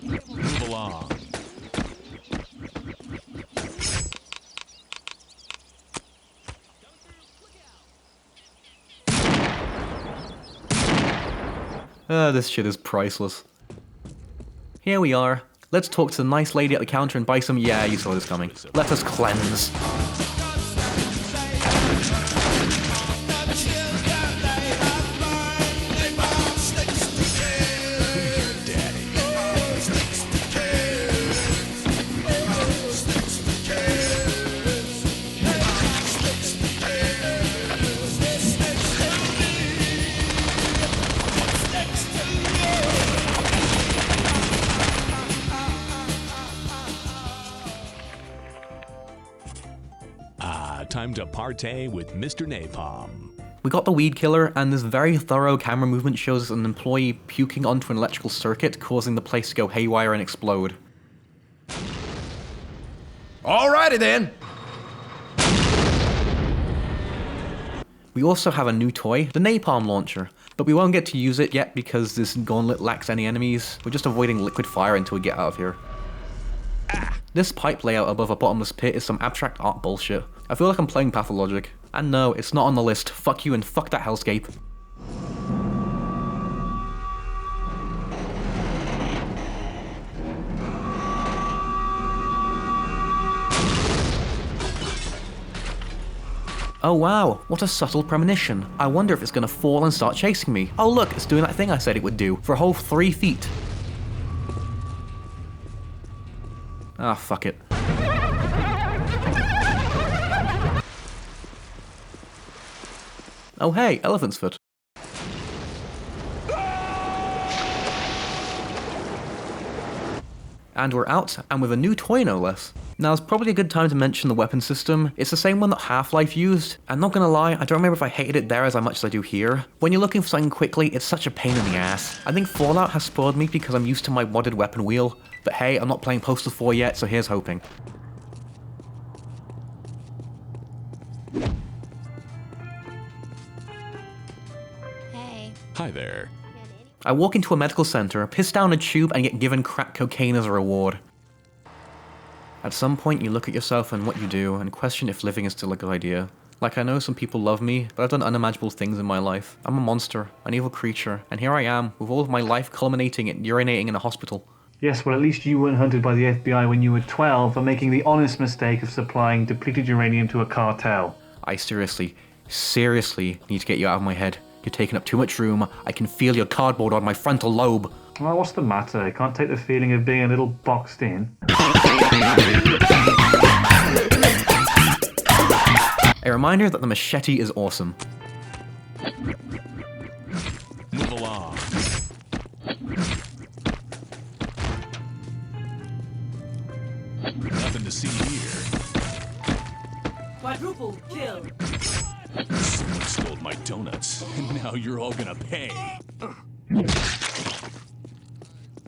Move along. This shit is priceless. Here we are. Let's talk to the nice lady at the counter and buy some— yeah, you saw this coming. Let us cleanse. Time to partay with Mr. Napalm. We got the weed killer, and this very thorough camera movement shows us an employee puking onto an electrical circuit, causing the place to go haywire and explode. Alrighty then! We also have a new toy, the napalm launcher, but we won't get to use it yet because this gauntlet lacks any enemies. We're just avoiding liquid fire until we get out of here. This pipe layout above a bottomless pit is some abstract art bullshit. I feel like I'm playing Pathologic. And no, it's not on the list. Fuck you and fuck that hellscape. Oh wow, what a subtle premonition. I wonder if it's gonna fall and start chasing me. Oh look, it's doing that thing I said it would do, for a whole 3 feet. Ah, fuck it. Oh hey, elephant's foot. And we're out, and with a new toy no less. Now it's probably a good time to mention the weapon system. It's the same one that Half-Life used, and not gonna lie, I don't remember if I hated it there as much as I do here. When you're looking for something quickly, it's such a pain in the ass. I think Fallout has spoiled me because I'm used to my modded weapon wheel, but hey, I'm not playing Postal 4 yet, so here's hoping. Hey. Hi there. I walk into a medical center, piss down a tube, and get given crack cocaine as a reward. At some point, you look at yourself and what you do, and question if living is still a good idea. Like, I know some people love me, but I've done unimaginable things in my life. I'm a monster, an evil creature, and here I am, with all of my life culminating in urinating in a hospital. Yes, well, at least you weren't hunted by the FBI when you were 12 for making the honest mistake of supplying depleted uranium to a cartel. I seriously need to get you out of my head. You're taking up too much room. I can feel your cardboard on my frontal lobe. Well, what's the matter? I can't take the feeling of being a little boxed in. A reminder that the machete is awesome. Move along. Nothing to see here. Quadruple kill. Someone stole my donuts, and now you're all gonna pay.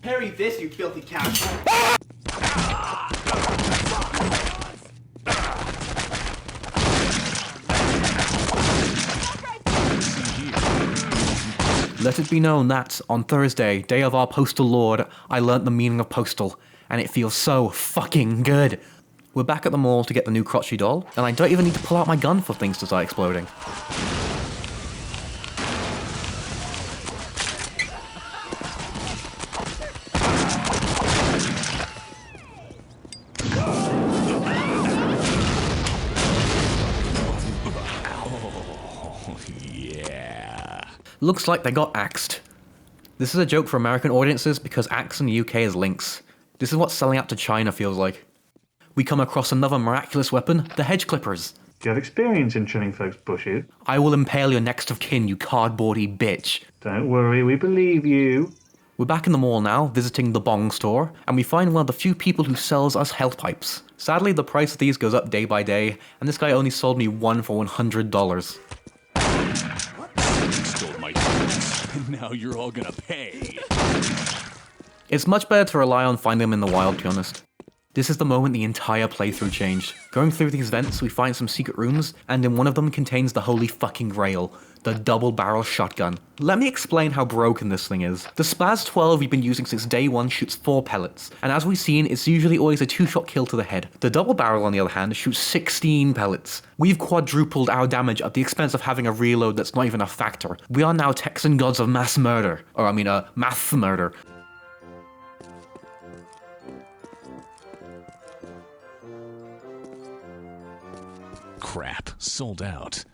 Parry this, you filthy cat. Let it be known that, on Thursday, day of our postal lord, I learnt the meaning of postal, and it feels so fucking good. We're back at the mall to get the new crotchy doll, and I don't even need to pull out my gun for things to start exploding. Looks like they got axed. This is a joke for American audiences because axe in the UK is links. This is what selling out to China feels like. We come across another miraculous weapon, the hedge clippers. Do you have experience in trimming folks' bushes? I will impale your next of kin, you cardboardy bitch. Don't worry, we believe you. We're back in the mall now, visiting the bong store, and we find one of the few people who sells us health pipes. Sadly, the price of these goes up day by day, and this guy only sold me one for $100. Stole my tools, and now you're all gonna pay. It's much better to rely on finding them in the wild, to be honest. This is the moment the entire playthrough changed. Going through these vents, we find some secret rooms, and in one of them contains the holy fucking grail, the double-barrel shotgun. Let me explain how broken this thing is. The Spaz 12 we've been using since day one shoots 4 pellets, and as we've seen, it's usually always a 2-shot kill to the head. The double barrel, on the other hand, shoots 16 pellets. We've quadrupled our damage at the expense of having a reload that's not even a factor. We are now Texan gods of mass murder. Or I mean, math murder. Crap, sold out.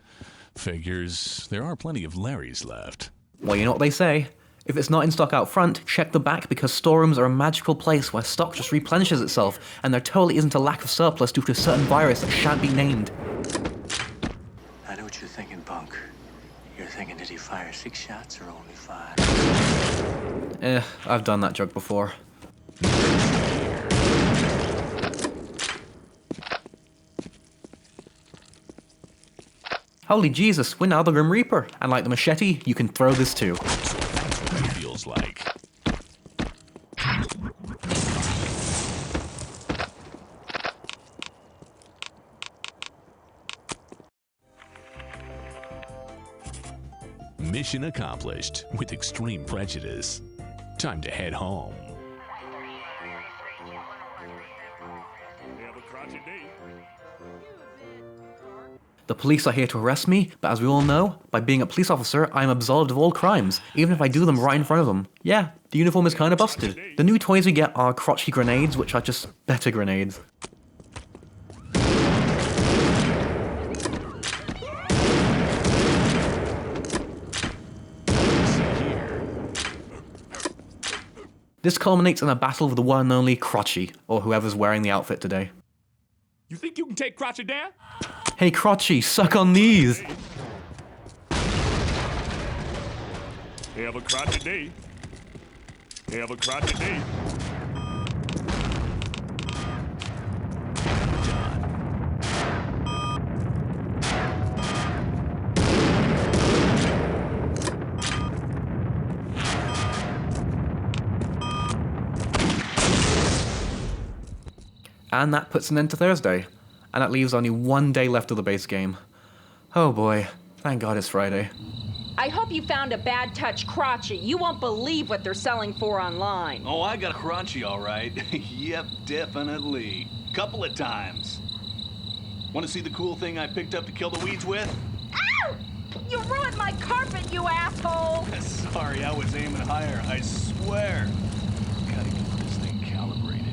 Figures there are plenty of Larrys left. Well, you know what they say. If it's not in stock out front, check the back, because storerooms are a magical place where stock just replenishes itself, and there totally isn't a lack of surplus due to a certain virus that shan't be named. I know what you're thinking, punk. You're thinking, did he fire 6 shots or only 5? I've done that joke before. Holy Jesus, we're now the Grim Reaper, and like the machete, you can throw this too. Feels like. Mission accomplished with extreme prejudice. Time to head home. The police are here to arrest me, but as we all know, by being a police officer, I am absolved of all crimes, even if I do them right in front of them. Yeah, the uniform is kinda busted. The new toys we get are crotchy grenades, which are just better grenades. This culminates in a battle with the one and only Crotchy, or whoever's wearing the outfit today. You think you can take Crotchy down? Hey Crotchy, suck on these! Have a crotchy day. Have a crotchy day. And that puts an end to Thursday. And that leaves only one day left of the base game. Oh boy, thank God it's Friday. I hope you found a bad touch crotchy. You won't believe what they're selling for online. Oh, I got a crunchy, all right. Yep, definitely. Couple of times. Want to see the cool thing I picked up to kill the weeds with? Ow! You ruined my carpet, you asshole! Sorry, I was aiming higher, I swear. Gotta get this thing calibrated.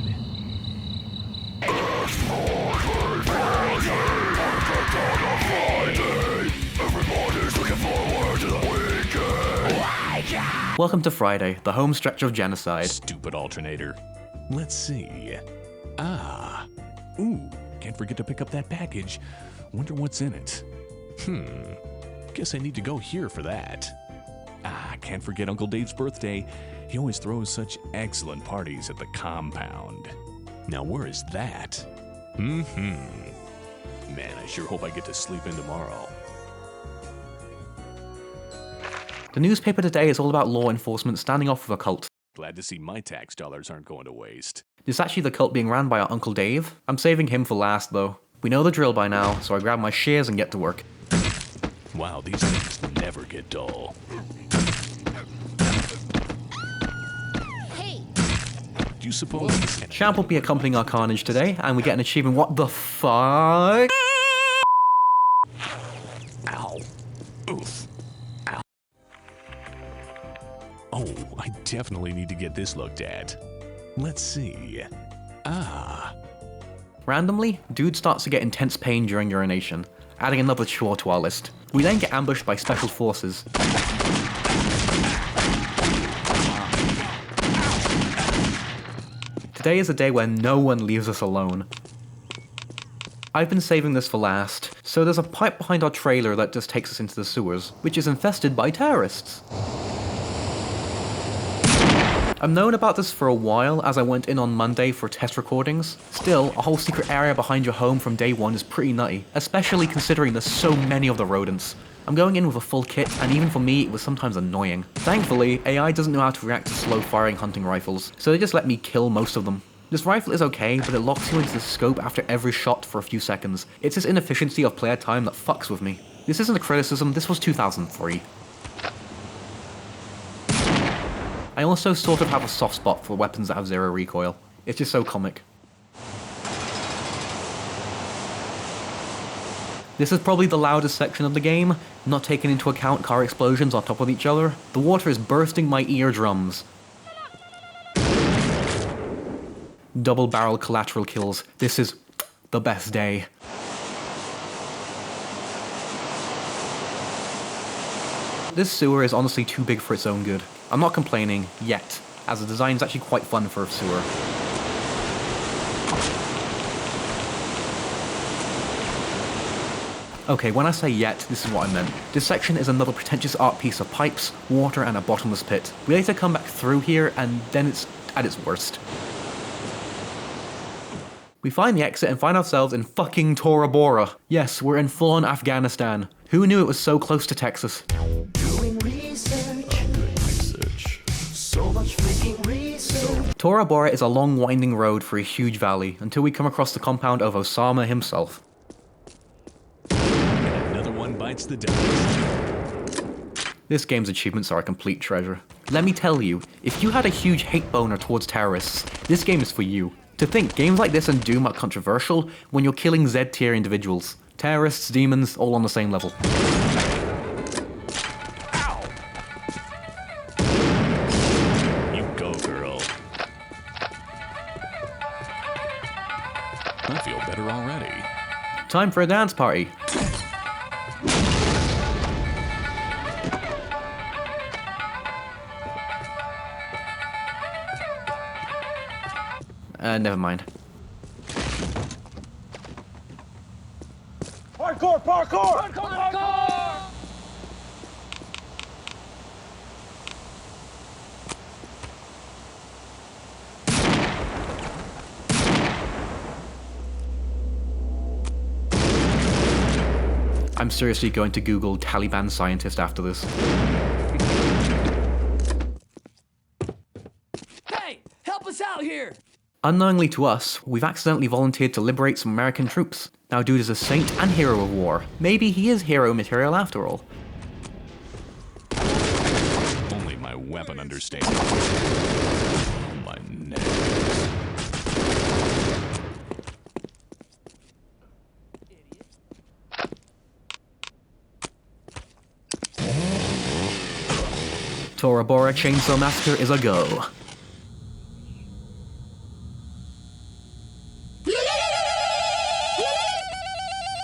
Everybody's looking forward to the weekend. Welcome to Friday, the home stretch of genocide. Stupid alternator. Let's see. Ooh, can't forget to pick up that package. Wonder what's in it. Guess I need to go here for that. Can't forget Uncle Dave's birthday. He always throws such excellent parties at the compound. Now where is that? Man, I sure hope I get to sleep in tomorrow. The newspaper today is all about law enforcement standing off with a cult. Glad to see my tax dollars aren't going to waste. It's actually the cult being ran by our Uncle Dave. I'm saving him for last though. We know the drill by now, so I grab my shears and get to work. Wow, these things never get dull. Hey! Do you suppose... Champ will be accompanying our carnage today, and we get an achievement. What the fuck? Ow. Oof. Ow. Oh, I definitely need to get this looked at. Let's see. Randomly, dude starts to get intense pain during urination, adding another chore to our list. We then get ambushed by special forces. Today is a day where no one leaves us alone. I've been saving this for last, so there's a pipe behind our trailer that just takes us into the sewers, which is infested by terrorists. I've known about this for a while as I went in on Monday for test recordings. Still, a whole secret area behind your home from day one is pretty nutty, especially considering there's so many of the rodents. I'm going in with a full kit, and even for me, it was sometimes annoying. Thankfully, AI doesn't know how to react to slow-firing hunting rifles, so they just let me kill most of them. This rifle is okay, but it locks you into the scope after every shot for a few seconds. It's this inefficiency of player time that fucks with me. This isn't a criticism, this was 2003. I also sort of have a soft spot for weapons that have zero recoil. It's just so comic. This is probably the loudest section of the game, not taking into account car explosions on top of each other. The water is bursting my eardrums. Double barrel collateral kills. This is the best day. This sewer is honestly too big for its own good. I'm not complaining, yet, as the design is actually quite fun for a sewer. Okay, when I say yet, this is what I meant. This section is another pretentious art piece of pipes, water, and a bottomless pit. We later come back through here, and then it's at its worst. We find the exit and find ourselves in fucking Tora Bora. Yes, we're in full-on Afghanistan. Who knew it was so close to Texas? Doing research. So much freaking research. Tora Bora is a long winding road through a huge valley until we come across the compound of Osama himself. Another one bites the dust. This game's achievements are a complete treasure. Let me tell you, if you had a huge hate boner towards terrorists, this game is for you. To think, games like this and Doom are controversial when you're killing Z-tier individuals. Terrorists, demons, all on the same level. Ow. You go, girl. I feel better already. Time for a dance party. Never mind. Parkour! Parkour! Parkour! Parkour! I'm seriously going to Google Taliban scientist after this. Hey, help us out here! Unknowingly to us, we've accidentally volunteered to liberate some American troops. Now dude is a saint and hero of war. Maybe he is hero material after all. Only my weapon understands. Oh, my neck. Tora Bora Chainsaw Massacre is a go.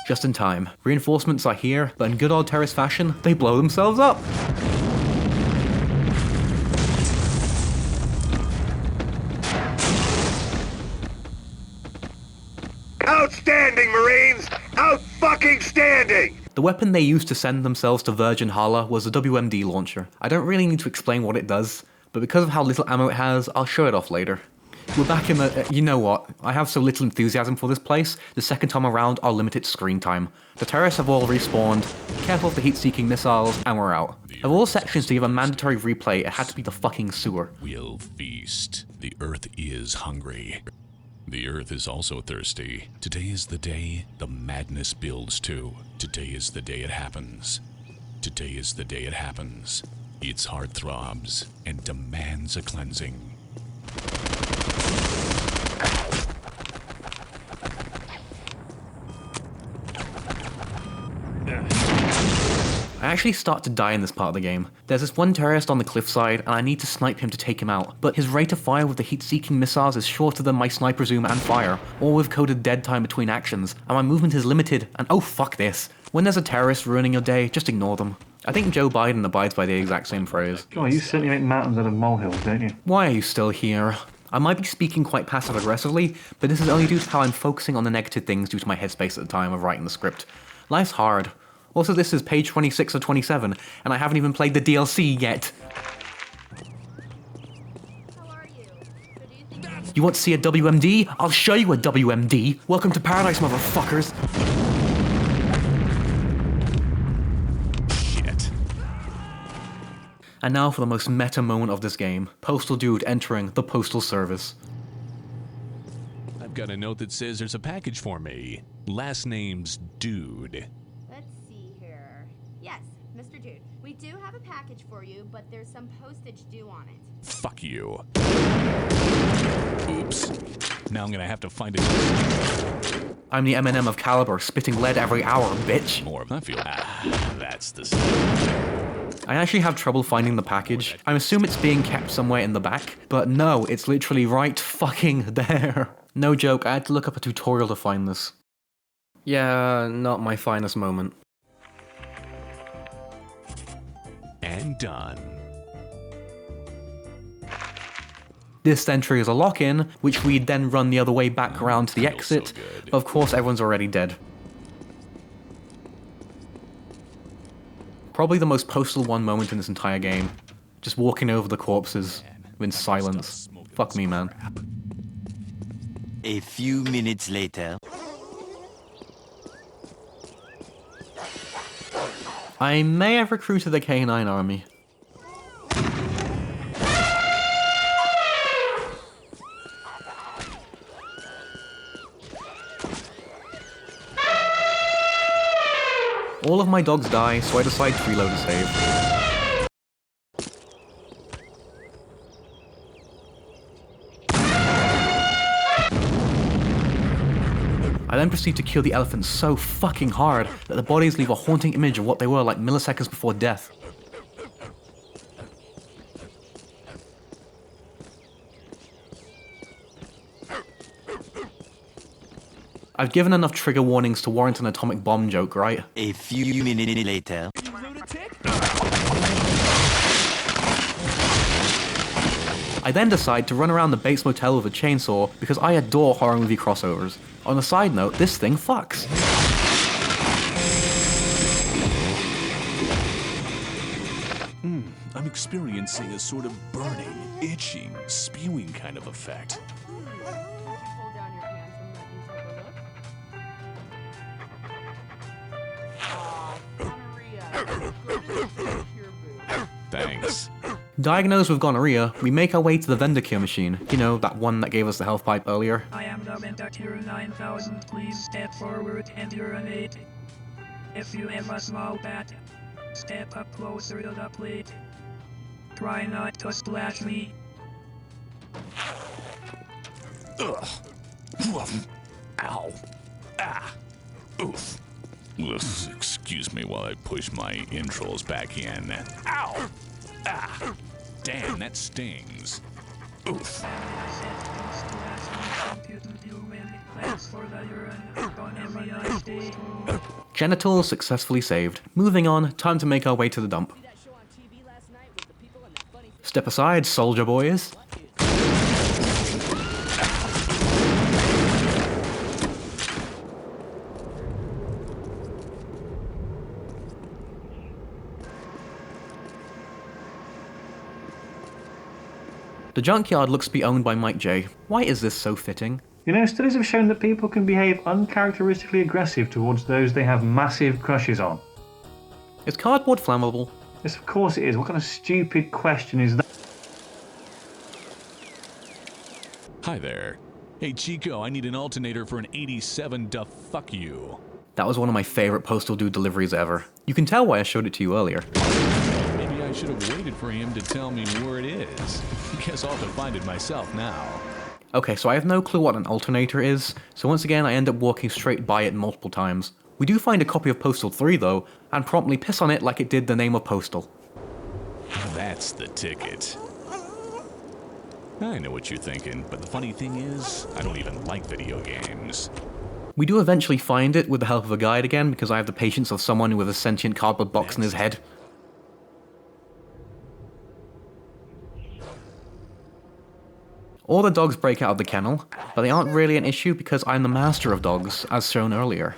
Just in time. Reinforcements are here, but in good old terrorist fashion, they blow themselves up. Outstanding, Marines! Out-fucking-standing! The weapon they used to send themselves to Virgin Hala was a WMD launcher. I don't really need to explain what it does, but because of how little ammo it has, I'll show it off later. We're back in the... you know what? I have so little enthusiasm for this place, the second time around I'll limit its screen time. The terrorists have all respawned, careful of the heat-seeking missiles, and we're out. Of all sections to give a mandatory replay, it had to be the fucking sewer. We'll feast. The earth is hungry. The earth is also thirsty. Today is the day the madness builds to. Today is the day it happens. Today is the day it happens. Its heart throbs and demands a cleansing. I actually start to die in this part of the game. There's this one terrorist on the cliffside, and I need to snipe him to take him out, but his rate of fire with the heat-seeking missiles is shorter than my sniper zoom and fire, or with coded dead time between actions, and my movement is limited, and oh fuck this. When there's a terrorist ruining your day, just ignore them. I think Joe Biden abides by the exact same phrase. Oh, you certainly make mountains out of molehills, don't you? Why are you still here? I might be speaking quite passive-aggressively, but this is only due to how I'm focusing on the negative things due to my headspace at the time of writing the script. Life's hard. Also, this is page 26 of 27, and I haven't even played the DLC yet. Hello? You want to see a WMD? I'll show you a WMD. Welcome to paradise, motherfuckers. Shit. And now for the most meta moment of this game. Postal Dude entering the Postal Service. I've got a note that says there's a package for me. Last name's Dude. Let's see here. Yes, Mr. Dude. We do have a package for you, but there's some postage due on it. Fuck you. Oops. Now I'm gonna have to find it. I'm the M&M of caliber, spitting lead every hour, bitch. More of that feel. That's the same. I actually have trouble finding the package. I assume it's being kept somewhere in the back, but no, it's literally right fucking there. No joke, I had to look up a tutorial to find this. Yeah, not my finest moment. And done. This entry is a lock-in, which we'd then run the other way back around to the exit. But of course, everyone's already dead. Probably the most Postal 1 moment in this entire game. Just walking over the corpses in silence. Fuck me, man. A few minutes later. I may have recruited the K9 army. All of my dogs die, so I decide to reload a save. I then proceed to kill the elephants so fucking hard that the bodies leave a haunting image of what they were like milliseconds before death. I've given enough trigger warnings to warrant an atomic bomb joke, right? A few minutes later. I then decide to run around the Bates Motel with a chainsaw because I adore horror movie crossovers. On a side note, this thing fucks. I'm experiencing a sort of burning, itching, spewing kind of effect. Thanks. Diagnosed with gonorrhea, we make our way to the vendor cure machine. You know, that one that gave us the health pipe earlier. I am the Metalcore 9000. Please step forward and urinate. If you have a small bat, step up closer to the plate. Try not to splash me. Ugh. Ow. Ah. Oof. Excuse me while I push my intros back in. Ow! Ah! Damn, that stings. Oof. Genitals successfully saved. Moving on, time to make our way to the dump. Step aside, soldier boys. The junkyard looks to be owned by Mike J. Why is this so fitting? You know, studies have shown that people can behave uncharacteristically aggressive towards those they have massive crushes on. Is cardboard flammable? Yes, of course it is. What kind of stupid question is that? Hi there. Hey Chico, I need an alternator for an 87 to fuck you. That was one of my favorite Postal Dude deliveries ever. You can tell why I showed it to you earlier. Maybe I should have waited for him to tell me where it is. Guess I'll have to find it myself now. Okay, so I have no clue what an alternator is, so once again I end up walking straight by it multiple times. We do find a copy of Postal 3 though, and promptly piss on it like it did the name of Postal. That's the ticket. I know what you're thinking, but the funny thing is, I don't even like video games. We do eventually find it with the help of a guide again, because I have the patience of someone with a sentient cardboard box in his head. All the dogs break out of the kennel, but they aren't really an issue because I'm the master of dogs, as shown earlier.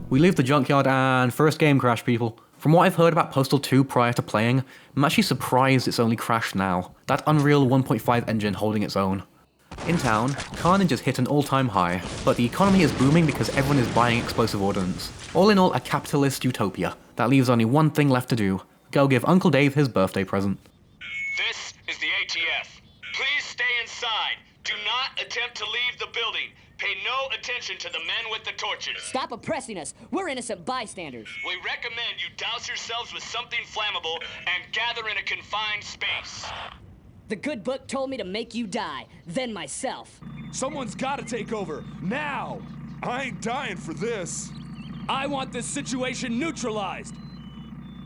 We leave the junkyard and first game crash, people. From what I've heard about Postal 2 prior to playing, I'm actually surprised it's only crashed now. That Unreal 1.5 engine holding its own. In town, carnage has hit an all-time high, but the economy is booming because everyone is buying explosive ordnance. All in all, a capitalist utopia. That leaves only one thing left to do. Go give Uncle Dave his birthday present. This is the ATF. Please stay inside. Do not attempt to leave the building. Pay no attention to the men with the torches. Stop oppressing us. We're innocent bystanders. We recommend you douse yourselves with something flammable and gather in a confined space. The good book told me to make you die, then myself. Someone's gotta take over, now! I ain't dying for this. I want this situation neutralized.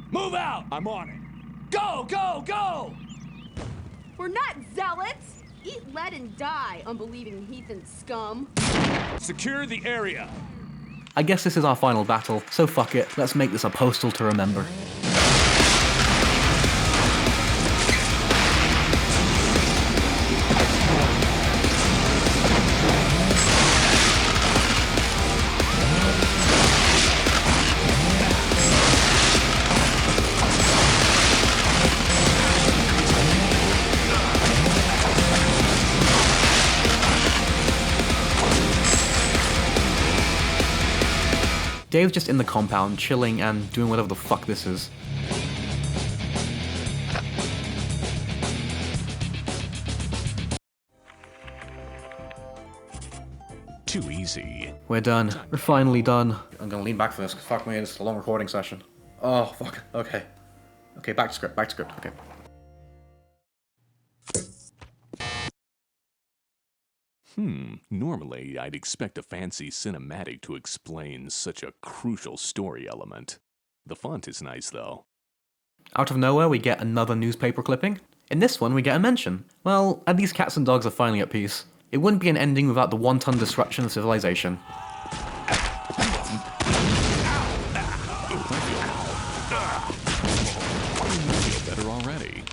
Move out! I'm on it. Go, go, go! We're not zealots! Eat lead and die, unbelieving heathen scum. Secure the area. I guess this is our final battle, so fuck it, let's make this a Postal to remember. Dave's just in the compound, chilling and doing whatever the fuck this is. Too easy. We're done. We're finally done. I'm gonna lean back for this, 'cause fuck me, it's a long recording session. Oh, fuck. Okay. Okay, back to script, okay. Normally I'd expect a fancy cinematic to explain such a crucial story element. The font is nice though. Out of nowhere, we get another newspaper clipping. In this one, we get a mention. Well, at least cats and dogs are finally at peace. It wouldn't be an ending without the wanton destruction of civilization. I feel better already.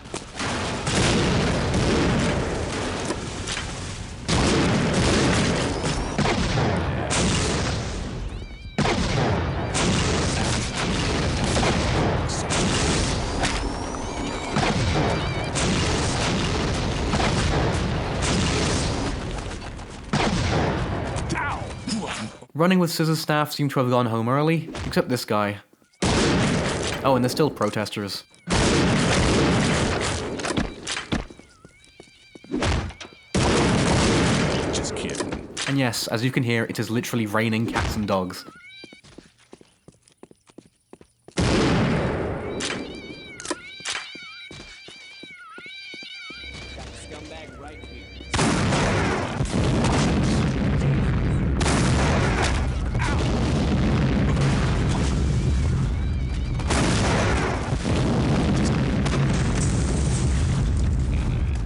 Running with scissors staff seem to have gone home early, except this guy. Oh, and there's still protesters. Just kidding. And yes, as you can hear, it is literally raining cats and dogs. Scumbag right here.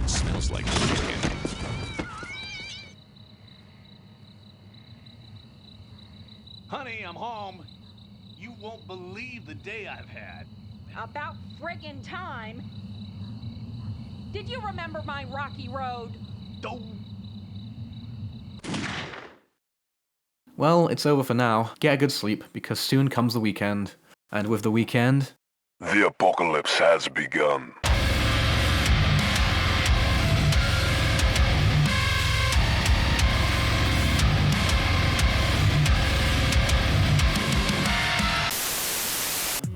Smells like chicken. Honey, I'm home. You won't believe the day I've had. About friggin' time. Did you remember my rocky road? Well, it's over for now. Get a good sleep, because soon comes the weekend. And with the weekend... the apocalypse has begun.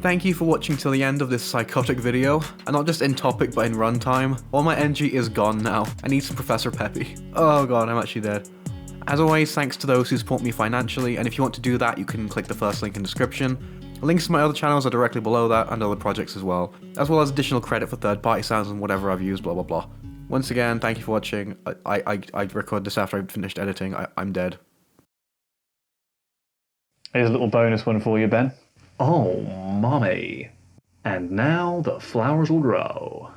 Thank you for watching till the end of this psychotic video, and not just in topic but in runtime. All my energy is gone now. I need some Professor Peppy. Oh god, I'm actually dead. As always, thanks to those who support me financially, and if you want to do that, you can click the first link in the description. Links to my other channels are directly below that, and other projects as well as additional credit for third-party sounds and whatever I've used, blah blah blah. Once again, thank you for watching. I record this after I've finished editing. I'm dead. Here's a little bonus one for you, Ben. Oh, mommy. And now the flowers will grow.